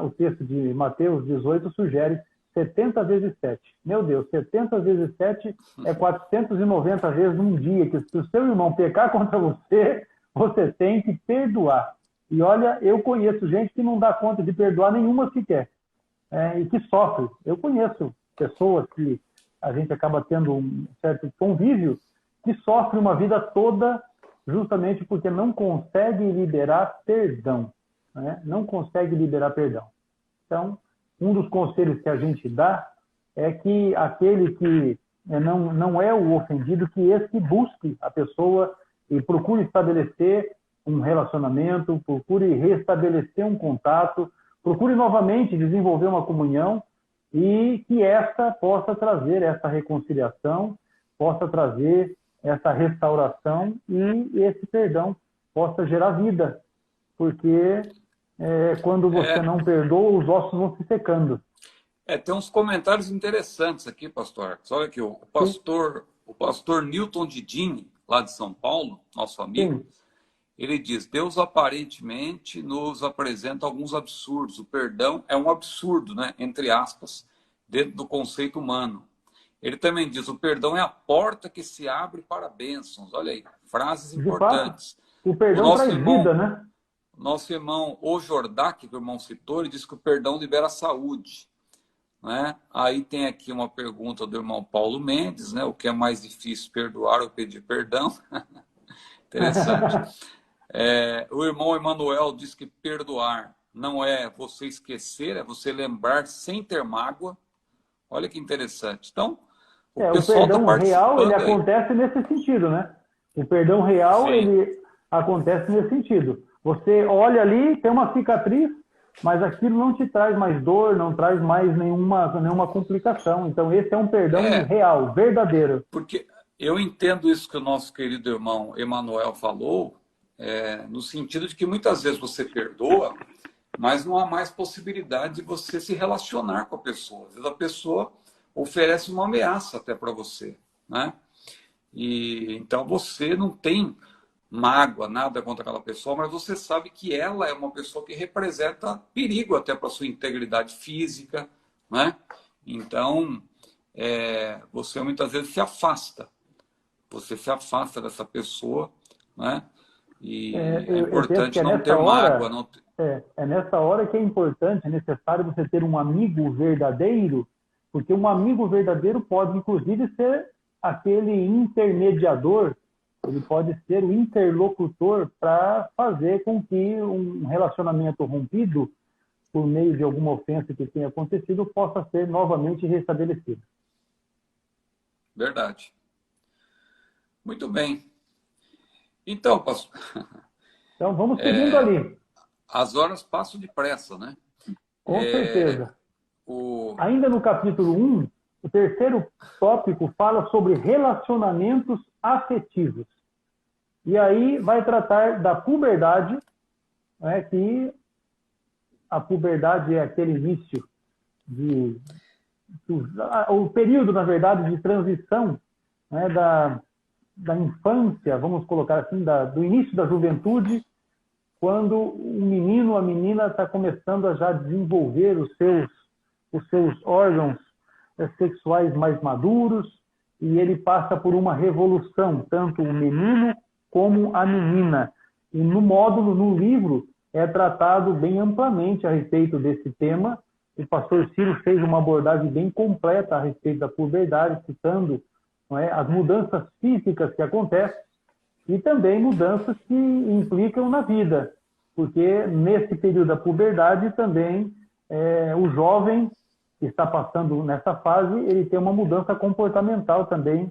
o texto de Mateus 18 sugere 70 vezes 7. Meu Deus, 70 vezes 7 é 490 vezes num dia, que se o seu irmão pecar contra você, você tem que perdoar. E olha, eu conheço gente que não dá conta de perdoar nenhuma sequer, e que sofre. Eu conheço pessoas que a gente acaba tendo um certo convívio, que sofre uma vida toda justamente porque não consegue liberar perdão. Né? Não consegue liberar perdão. Então, um dos conselhos que a gente dá é que aquele que não é o ofendido, que esse busque a pessoa e procure estabelecer um relacionamento, procure restabelecer um contato, procure novamente desenvolver uma comunhão e que essa possa trazer essa reconciliação, possa trazer essa restauração e esse perdão possa gerar vida. Porque quando você não perdoa, os ossos vão se secando. Tem uns comentários interessantes aqui, pastor. Olha aqui, o pastor Newton Didini, lá de São Paulo, nosso amigo, sim, ele diz, Deus aparentemente nos apresenta alguns absurdos. O perdão é um absurdo, né? Entre aspas, dentro do conceito humano. Ele também diz, o perdão é a porta que se abre para bênçãos. Olha aí, frases importantes. O perdão traz vida, né? nosso irmão O Jordak, que o irmão citou, ele diz que o perdão libera a saúde. Né? Aí tem aqui uma pergunta do irmão Paulo Mendes, né? O que é mais difícil, perdoar ou pedir perdão? Interessante. O irmão Emanuel diz que perdoar não é você esquecer, é você lembrar sem ter mágoa. Olha que interessante. Então, o pessoal perdão real, ele aí. acontece nesse sentido, né? O perdão real, Sim. ele acontece nesse sentido. Você olha ali, tem uma cicatriz, mas aquilo não te traz mais dor, não traz mais nenhuma complicação. Então, esse é um perdão real, verdadeiro. Porque eu entendo isso que o nosso querido irmão Emanuel falou, no sentido de que muitas vezes você perdoa, mas não há mais possibilidade de você se relacionar com a pessoa. Às vezes a pessoa oferece uma ameaça até para você, né? E então você não tem mágoa, nada contra aquela pessoa, mas você sabe que ela é uma pessoa que representa perigo até para a sua integridade física, né? Então, você muitas vezes se afasta. Você se afasta dessa pessoa, né? E é importante não ter mágoa. Não... É nessa hora que é importante, é necessário você ter um amigo verdadeiro, porque um amigo verdadeiro pode, inclusive, ser aquele intermediador, ele pode ser o interlocutor para fazer com que um relacionamento rompido, por meio de alguma ofensa que tenha acontecido, possa ser novamente restabelecido. Verdade. Muito bem. Então, pastor... Então, vamos seguindo ali. As horas passam depressa, né? Com certeza. Ainda no capítulo 1, o terceiro tópico fala sobre relacionamentos afetivos. E aí vai tratar da puberdade, né, que a puberdade é aquele início o período, na verdade, de transição, né, da infância, vamos colocar assim, do início da juventude, quando o menino, a menina está começando a já desenvolver os seus órgãos sexuais mais maduros, e ele passa por uma revolução, tanto o menino como a menina. E no módulo, no livro, é tratado bem amplamente a respeito desse tema. O pastor Ciro fez uma abordagem bem completa a respeito da puberdade, citando, não é, as mudanças físicas que acontecem e também mudanças que implicam na vida, porque nesse período da puberdade também o jovem que está passando nessa fase, ele tem uma mudança comportamental também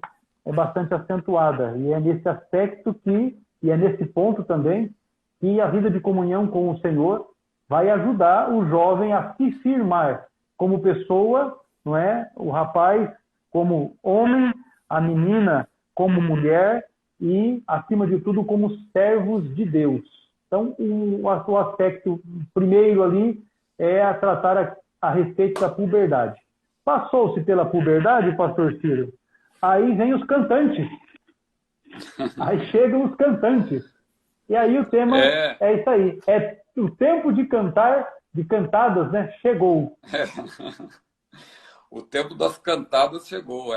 bastante acentuada, e é nesse aspecto e é nesse ponto também que a vida de comunhão com o Senhor vai ajudar o jovem a se firmar como pessoa, não é? O rapaz como homem, a menina como mulher e, acima de tudo, como servos de Deus. Então, o aspecto primeiro ali é a tratar a respeito da puberdade. Passou-se pela puberdade, pastor Ciro, aí vem os cantantes. Aí chegam os cantantes. E aí o tema é isso aí. É o tempo de cantar, de cantadas, né? Chegou. O tempo das cantadas chegou,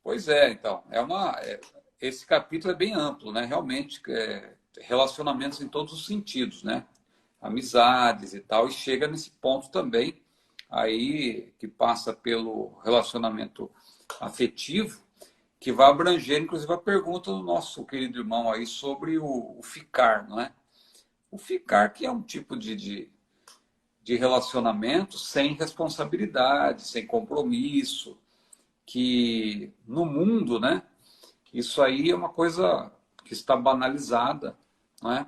Pois é, então. Esse capítulo é bem amplo, né? Realmente, relacionamentos em todos os sentidos, né? Amizades e tal, e chega nesse ponto também, aí que passa pelo relacionamento afetivo, que vai abranger, inclusive, a pergunta do nosso querido irmão aí sobre o ficar, não é? O ficar, que é um tipo de relacionamento sem responsabilidade, sem compromisso, que no mundo, né? Isso aí é uma coisa que está banalizada, não é?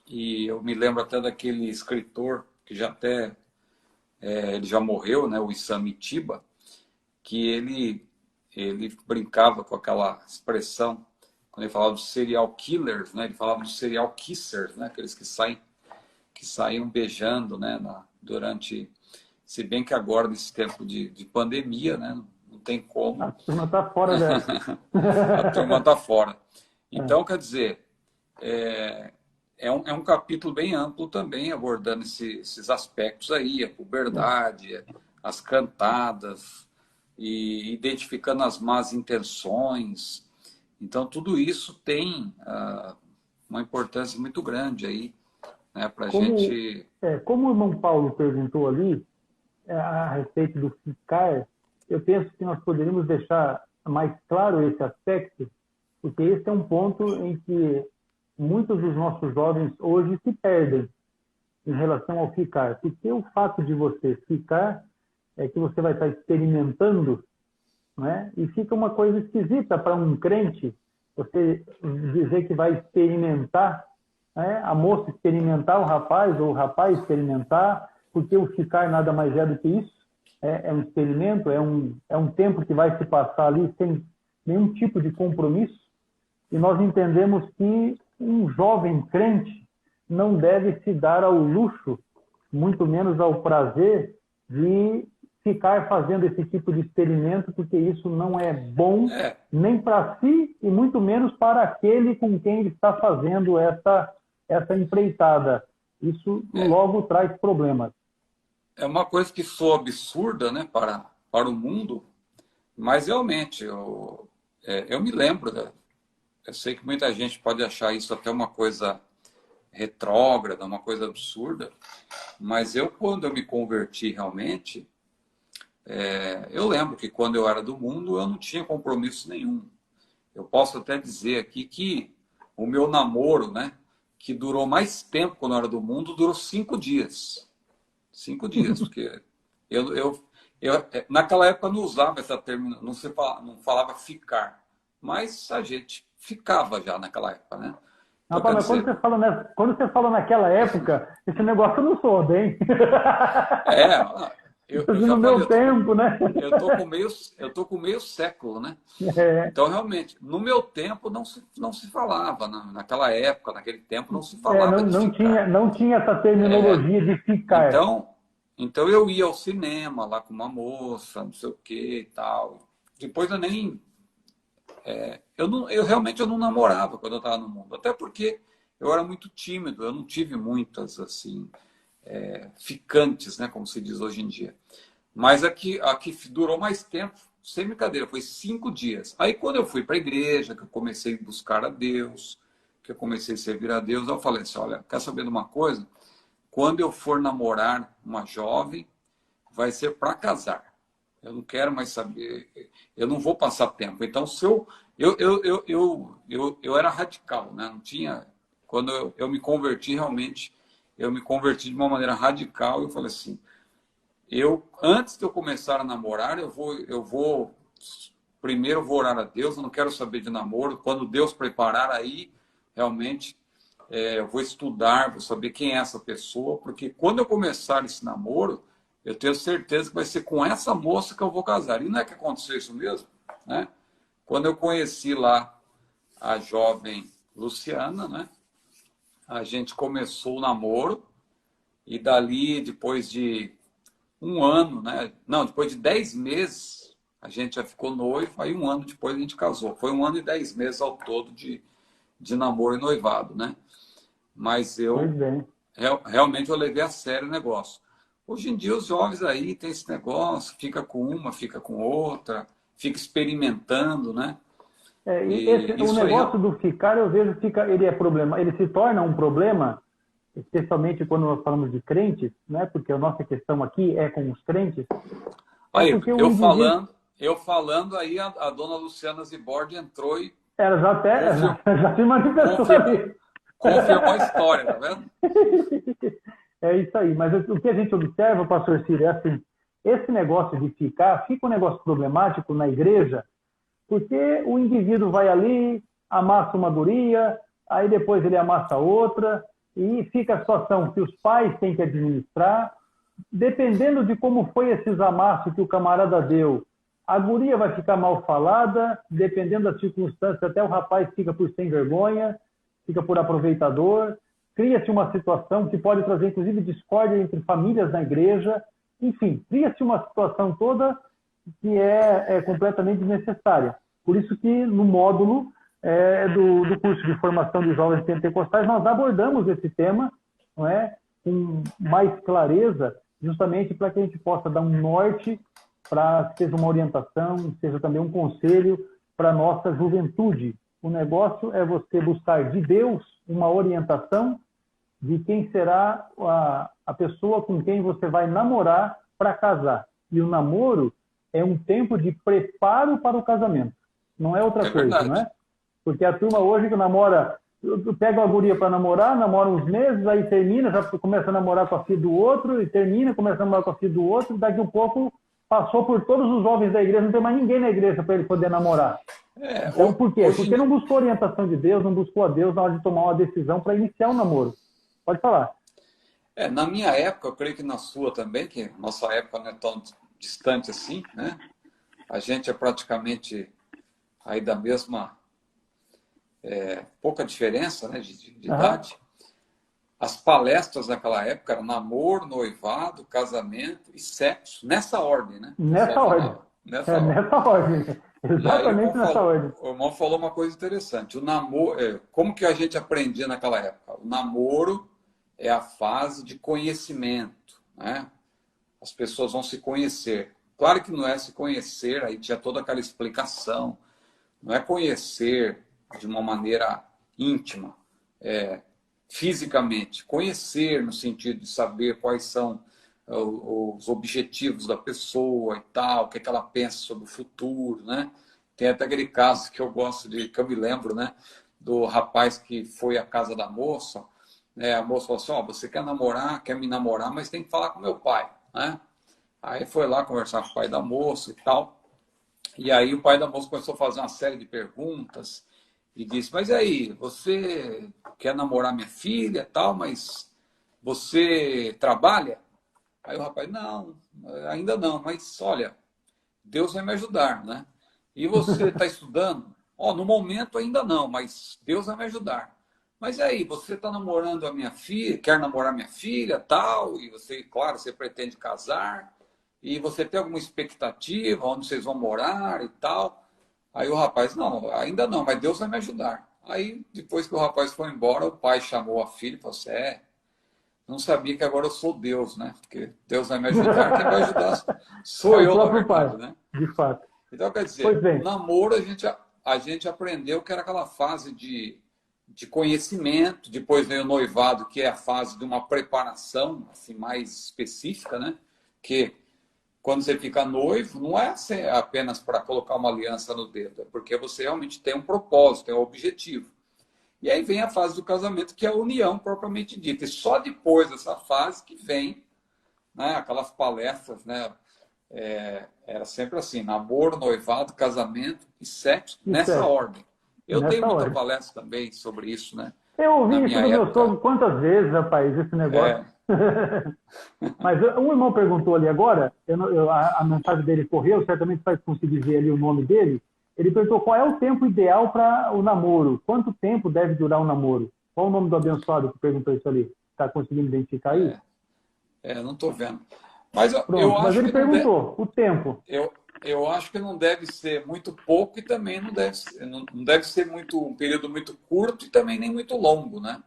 E eu me lembro até daquele escritor que ele já morreu, né? O Issam Itiba, que ele brincava com aquela expressão, quando ele falava dos serial killers, né? Ele falava dos serial kissers, né? Aqueles que saíam beijando, né? Durante, se bem que agora, nesse tempo de pandemia, né? Não tem como. A turma está fora dessa. A turma está fora. Então, quer dizer, é um capítulo bem amplo também, abordando esses aspectos aí, a puberdade, as cantadas, e identificando as más intenções. Então, tudo isso tem uma importância muito grande aí, né, para a gente... Como o irmão Paulo perguntou ali, a respeito do ficar, eu penso que nós poderíamos deixar mais claro esse aspecto, porque esse é um ponto em que muitos dos nossos jovens hoje se perdem em relação ao ficar. Porque o fato de você ficar é que você vai estar experimentando, né? E fica uma coisa esquisita para um crente você dizer que vai experimentar, né? A moça experimentar o rapaz, ou o rapaz experimentar, porque o ficar nada mais é do que isso. É um experimento, é um tempo que vai se passar ali sem nenhum tipo de compromisso. E nós entendemos que um jovem crente não deve se dar ao luxo, muito menos ao prazer, de ficar fazendo esse tipo de experimento, porque isso não é bom nem para si e muito menos para aquele com quem ele está fazendo essa empreitada. Isso logo traz problemas. É uma coisa que soa absurda, né, para o mundo, mas realmente eu me lembro, eu sei que muita gente pode achar isso até uma coisa retrógrada, uma coisa absurda, mas quando eu me converti realmente, eu lembro que quando eu era do mundo, eu não tinha compromisso nenhum. Eu posso até dizer aqui que o meu namoro, né, que durou mais tempo quando eu era do mundo, durou 5 dias. 5 dias, porque eu naquela época não usava essa terminologia, não falava ficar, mas a gente ficava já naquela época, né? Então, Rapaz, mas quando você fala naquela época, esse negócio não soa bem. Eu no já meu falei, tempo, né? Eu tô com meio século, né? É. Então, realmente, no meu tempo não se falava, naquela época, naquele tempo, não se falava de ficar. Não tinha essa terminologia de ficar. Então eu ia ao cinema lá com uma moça, não sei o que e tal. Depois eu realmente não namorava quando eu estava no mundo. Até porque eu era muito tímido, eu não tive muitas, assim, ficantes, né, como se diz hoje em dia. Mas a que durou mais tempo, sem brincadeira, foi 5 dias. Aí quando eu fui para a igreja, que eu comecei a buscar a Deus, que eu comecei a servir a Deus, eu falei assim, olha, quer saber de uma coisa? Quando eu for namorar uma jovem, vai ser para casar. Eu não quero mais saber, eu não vou passar tempo. Então, se eu era radical, né? Não tinha. Quando eu me converti, realmente, eu me converti de uma maneira radical. Eu falei assim: antes de eu começar a namorar, primeiro eu vou orar a Deus. Eu não quero saber de namoro. Quando Deus preparar, aí realmente eu vou estudar, vou saber quem é essa pessoa, porque quando eu começar esse namoro, eu tenho certeza que vai ser com essa moça que eu vou casar. E não é que aconteceu isso mesmo, né? Quando eu conheci lá a jovem Luciana, né? A gente começou o namoro e dali, depois de 1 ano, né? Não, depois de 10 meses, a gente já ficou noivo, aí 1 ano depois a gente casou. Foi 1 ano e 10 meses ao todo de namoro e noivado, né? Mas realmente eu levei a sério o negócio. Hoje em dia os jovens aí tem esse negócio, fica com uma, fica com outra, fica experimentando, né? O negócio do ficar, eu vejo que ele se torna um problema, especialmente quando nós falamos de crentes, né? Porque a nossa questão aqui é com os crentes. Aí, eu falando aí, a dona Luciana Zibordi entrou e ela já se manifestou ali. Confirmou a história, tá vendo? É isso aí. Mas o que a gente observa, pastor Ciro, é assim, esse negócio de fica um negócio problemático na igreja, porque o indivíduo vai ali, amassa uma guria, aí depois ele amassa outra, e fica a situação que os pais têm que administrar. Dependendo de como foi esses amassos que o camarada deu, a guria vai ficar mal falada, dependendo da circunstância, até o rapaz fica por sem vergonha, fica por aproveitador, cria-se uma situação que pode trazer, inclusive, discórdia entre famílias na igreja, enfim, cria-se uma situação toda que é completamente desnecessária. Por isso que no módulo do curso de formação de jovens pentecostais nós abordamos esse tema, não é, com mais clareza, justamente para que a gente possa dar um norte, para que seja uma orientação, seja também um conselho para a nossa juventude, O negócio é você buscar de Deus uma orientação de quem será a pessoa com quem você vai namorar para casar. E o namoro é um tempo de preparo para o casamento. Não é outra coisa, verdade. não é? Porque a turma hoje que namora, pega uma guria para namorar, namora uns meses, aí termina, já começa a namorar com a filha do outro, e termina, começa a namorar com a filha do outro, daqui a pouco passou por todos os jovens da igreja, não tem mais ninguém na igreja para ele poder namorar. Então, por quê? Porque não buscou orientação de Deus, não buscou a Deus na hora de tomar uma decisão para iniciar o namoro. Pode falar. Na minha época, eu creio que na sua também, que nossa época não é tão distante assim, né? A gente é praticamente aí da mesma, pouca diferença, né, de idade. As palestras naquela época eram namoro, noivado, casamento e sexo, nessa ordem, né? Nessa ordem. Nessa ordem. Exatamente nessa ordem. O irmão falou uma coisa interessante. O namoro, como que a gente aprendia naquela época? O namoro é a fase de conhecimento, né? As pessoas vão se conhecer. Claro que não é se conhecer, aí tinha toda aquela explicação. Não é conhecer de uma maneira íntima, fisicamente. Conhecer no sentido de saber quais são os objetivos da pessoa e tal, o que ela pensa sobre o futuro, né? Tem até aquele caso que eu que eu me lembro, né? Do rapaz que foi à casa da moça, a moça falou assim, você quer namorar, quer me namorar, mas tem que falar com meu pai, né? Aí foi lá conversar com o pai da moça e tal, e aí o pai da moça começou a fazer uma série de perguntas e disse, mas aí, você quer namorar minha filha e tal, mas você trabalha? Aí o rapaz, não, ainda não, mas olha, Deus vai me ajudar, né? E você está estudando? No momento ainda não, mas Deus vai me ajudar. Mas aí, você está namorando a minha filha, quer namorar minha filha, tal, e você, claro, você pretende casar, e você tem alguma expectativa, onde vocês vão morar e tal? Aí o rapaz, não, ainda não, mas Deus vai me ajudar. Aí, depois que o rapaz foi embora, o pai chamou a filha e falou assim, não sabia que agora eu sou Deus, né? Porque Deus vai me ajudar, quem vai ajudar sou eu, na verdade, né? De fato. Então, quer dizer, o namoro a gente aprendeu que era aquela fase de conhecimento, depois veio o noivado, que é a fase de uma preparação assim, mais específica, né? Que quando você fica noivo, não é apenas para colocar uma aliança no dedo, é porque você realmente tem um propósito, tem um objetivo. E aí vem a fase do casamento, que é a união propriamente dita. E só depois dessa fase que vem, né, aquelas palestras, né? Era sempre assim, namoro, noivado, casamento e sexo, nessa ordem. Eu dei muita palestra também sobre isso, né? Eu ouvi isso do meu sogro quantas vezes, rapaz, esse negócio. Mas um irmão perguntou ali agora, a mensagem dele correu, certamente vai conseguir ver ali o nome dele. Ele perguntou qual é o tempo ideal para o namoro. Quanto tempo deve durar o namoro? Qual o nome do abençoado que perguntou isso ali? Está conseguindo identificar aí? Não estou vendo. Mas mas ele perguntou o tempo. Eu acho que não deve ser muito pouco e também não deve ser um período muito curto e também nem muito longo, né?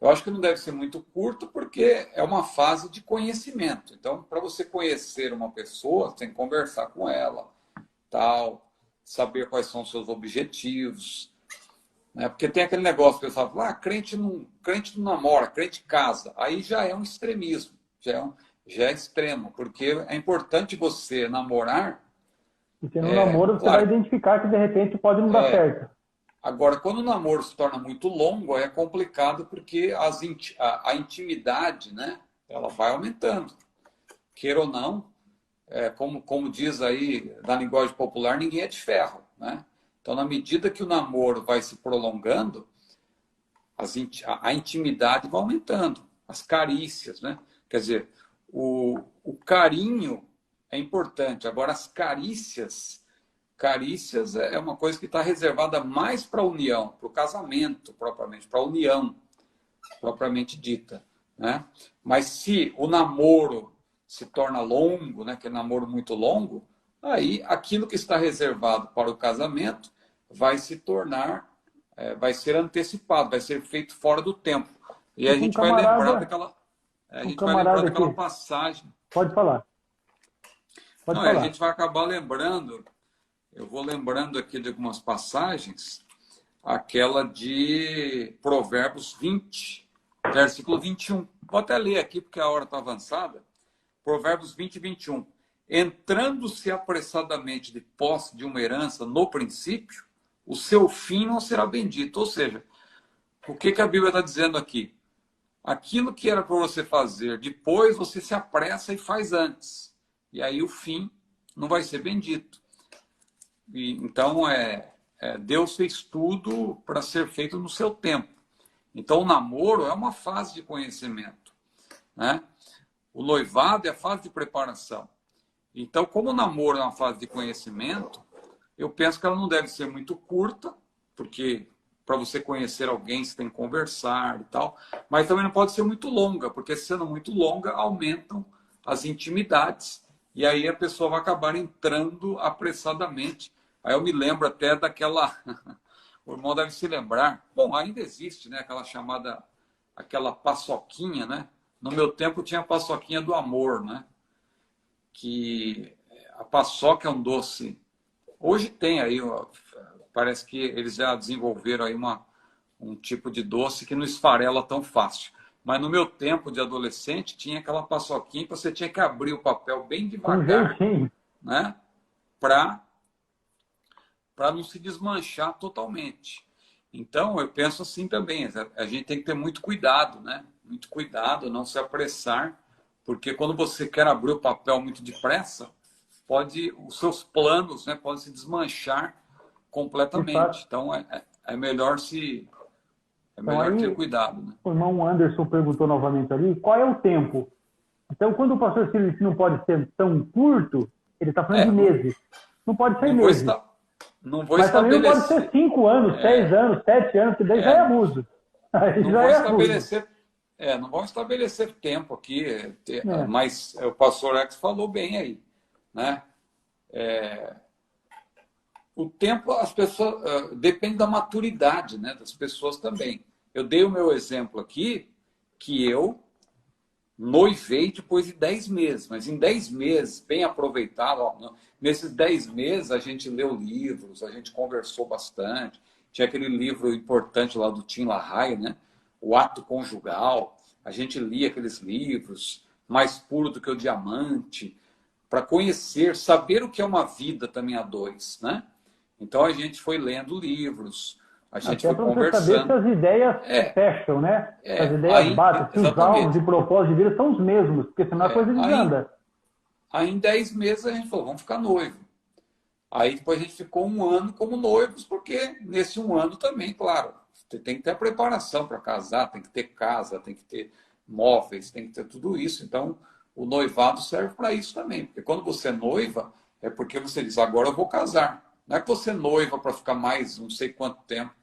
Eu acho que não deve ser muito curto porque é uma fase de conhecimento. Então, para você conhecer uma pessoa, você tem que conversar com ela, tal, saber quais são os seus objetivos, né? Porque tem aquele negócio, o pessoal fala, crente não namora, crente casa. Aí já é um extremismo, já é extremo, porque é importante você namorar. Porque no namoro você vai identificar que de repente pode não dar certo. Agora, quando o namoro se torna muito longo, é complicado porque a intimidade, né, ela vai aumentando. Queira ou não, como diz aí na linguagem popular, ninguém é de ferro, né? Então, na medida que o namoro vai se prolongando, a intimidade vai aumentando, as carícias, né? Quer dizer, o carinho é importante. Agora, as carícias é uma coisa que está reservada mais para a união, para o casamento, propriamente, para a união, propriamente dita, né? Mas se o namoro se torna longo, né, que é namoro muito longo, aí aquilo que está reservado para o casamento vai se tornar, vai ser antecipado, vai ser feito fora do tempo. E a gente vai lembrar daquela... A gente vai lembrar daquela passagem. Pode falar. A gente vai acabar lembrando, eu vou lembrando aqui de algumas passagens, aquela de Provérbios 20, versículo 21. Vou até ler aqui, porque a hora está avançada. Provérbios 20 e 21. Entrando-se apressadamente de posse de uma herança no princípio, o seu fim não será bendito. Ou seja, o que a Bíblia está dizendo aqui? Aquilo que era para você fazer depois, você se apressa e faz antes. E aí o fim não vai ser bendito. E, então, Deus fez tudo para ser feito no seu tempo. Então, o namoro é uma fase de conhecimento, né? O noivado é a fase de preparação. Então, como o namoro é uma fase de conhecimento, eu penso que ela não deve ser muito curta, porque para você conhecer alguém, você tem que conversar e tal, mas também não pode ser muito longa, porque sendo muito longa, aumentam as intimidades, e aí a pessoa vai acabar entrando apressadamente. Aí eu me lembro até daquela... O irmão deve se lembrar. Bom, ainda existe, né? Aquela paçoquinha, né? No meu tempo tinha a paçoquinha do amor, né? Que a paçoca é um doce. Hoje tem aí, parece que eles já desenvolveram aí um tipo de doce que não esfarela tão fácil. Mas no meu tempo de adolescente tinha aquela paçoquinha que você tinha que abrir o papel bem devagar, né? Para não se desmanchar totalmente. Então, eu penso assim também, a gente tem que ter muito cuidado, né? Muito cuidado, não se apressar, porque quando você quer abrir o papel muito depressa, os seus planos, né, podem se desmanchar completamente. Então, é melhor ter cuidado. Né? O irmão Anderson perguntou novamente ali, qual é o tempo? Então, quando o pastor Silvio disse não pode ser tão curto, ele está falando de meses. Não pode ser meses. Mas também não pode ser 5 anos, 6 anos, 7 anos, que daí já é abuso. Aí não já vou é estabelecer, não vamos estabelecer tempo aqui, mas o pastor Alex falou bem aí, né? O tempo, as pessoas, depende da maturidade, né, das pessoas também. Eu dei o meu exemplo aqui, que eu noivei depois de 10 meses, mas em 10 meses, bem aproveitado, nesses 10 meses a gente leu livros, a gente conversou bastante, tinha aquele livro importante lá do Tim LaHaye, né? O Ato Conjugal, a gente lia aqueles livros, Mais Puro do que o Diamante, para conhecer, saber o que é uma vida também a dois, né? Então a gente foi lendo livros, a gente foi conversando. Saber se as ideias fecham, né? As ideias batem, se os alvos e propósitos de vida são os mesmos, porque senão a coisa desanda. Aí em 10 meses a gente falou, vamos ficar noivo. Aí depois a gente ficou 1 ano como noivos, porque nesse 1 ano também, claro, tem que ter a preparação para casar, tem que ter casa, tem que ter móveis, tem que ter tudo isso. Então, o noivado serve para isso também. Porque quando você noiva, é porque você diz, agora eu vou casar. Não é que você noiva para ficar mais não sei quanto tempo,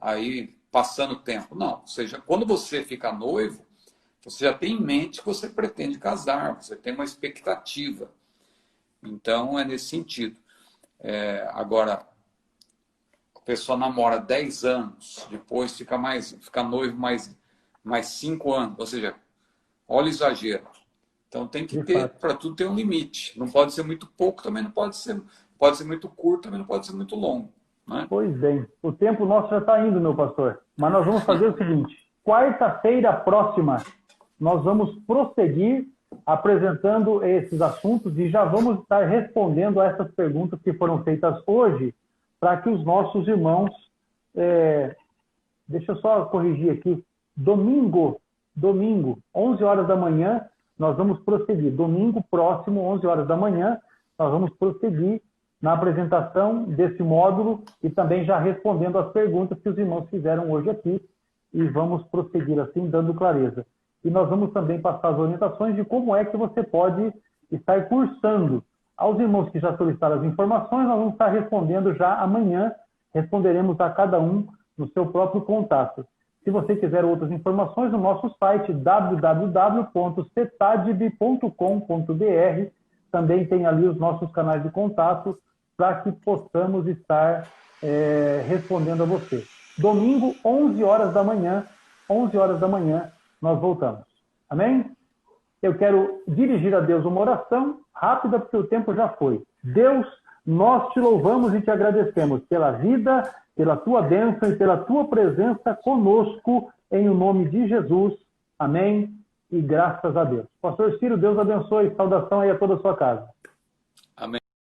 aí passando tempo. Não, ou seja, quando você fica noivo, você já tem em mente que você pretende casar, você tem uma expectativa. Então, é nesse sentido. Agora, a pessoa namora 10 anos, depois fica noivo mais 5 anos. Ou seja, olha o exagero. Então, tem que ter, para tudo ter um limite. Não pode ser muito pouco, também não pode ser muito curto, também não pode ser muito longo. Né? Pois bem, o tempo nosso já está indo, meu pastor. Mas nós vamos fazer o seguinte, quarta-feira próxima, nós vamos prosseguir apresentando esses assuntos e já vamos estar respondendo a essas perguntas que foram feitas hoje, para que os nossos irmãos... deixa eu só corrigir aqui. Domingo, 11 horas da manhã, nós vamos prosseguir. Domingo próximo, 11 horas da manhã, nós vamos prosseguir na apresentação desse módulo e também já respondendo as perguntas que os irmãos fizeram hoje aqui, e vamos prosseguir assim, dando clareza. E nós vamos também passar as orientações de como é que você pode estar cursando. Aos irmãos que já solicitaram as informações, nós vamos estar respondendo já amanhã, responderemos a cada um no seu próprio contato. Se você quiser outras informações, no nosso site www.cetadib.com.br também tem ali os nossos canais de contato para que possamos estar respondendo a você. Domingo, 11 horas da manhã, nós voltamos. Amém? Eu quero dirigir a Deus uma oração rápida, porque o tempo já foi. Deus, Nós te louvamos e te agradecemos pela vida, pela tua bênção e pela tua presença conosco, em o nome de Jesus. Amém e graças a Deus. Pastor Ciro, Deus abençoe. Saudação aí a toda a sua casa.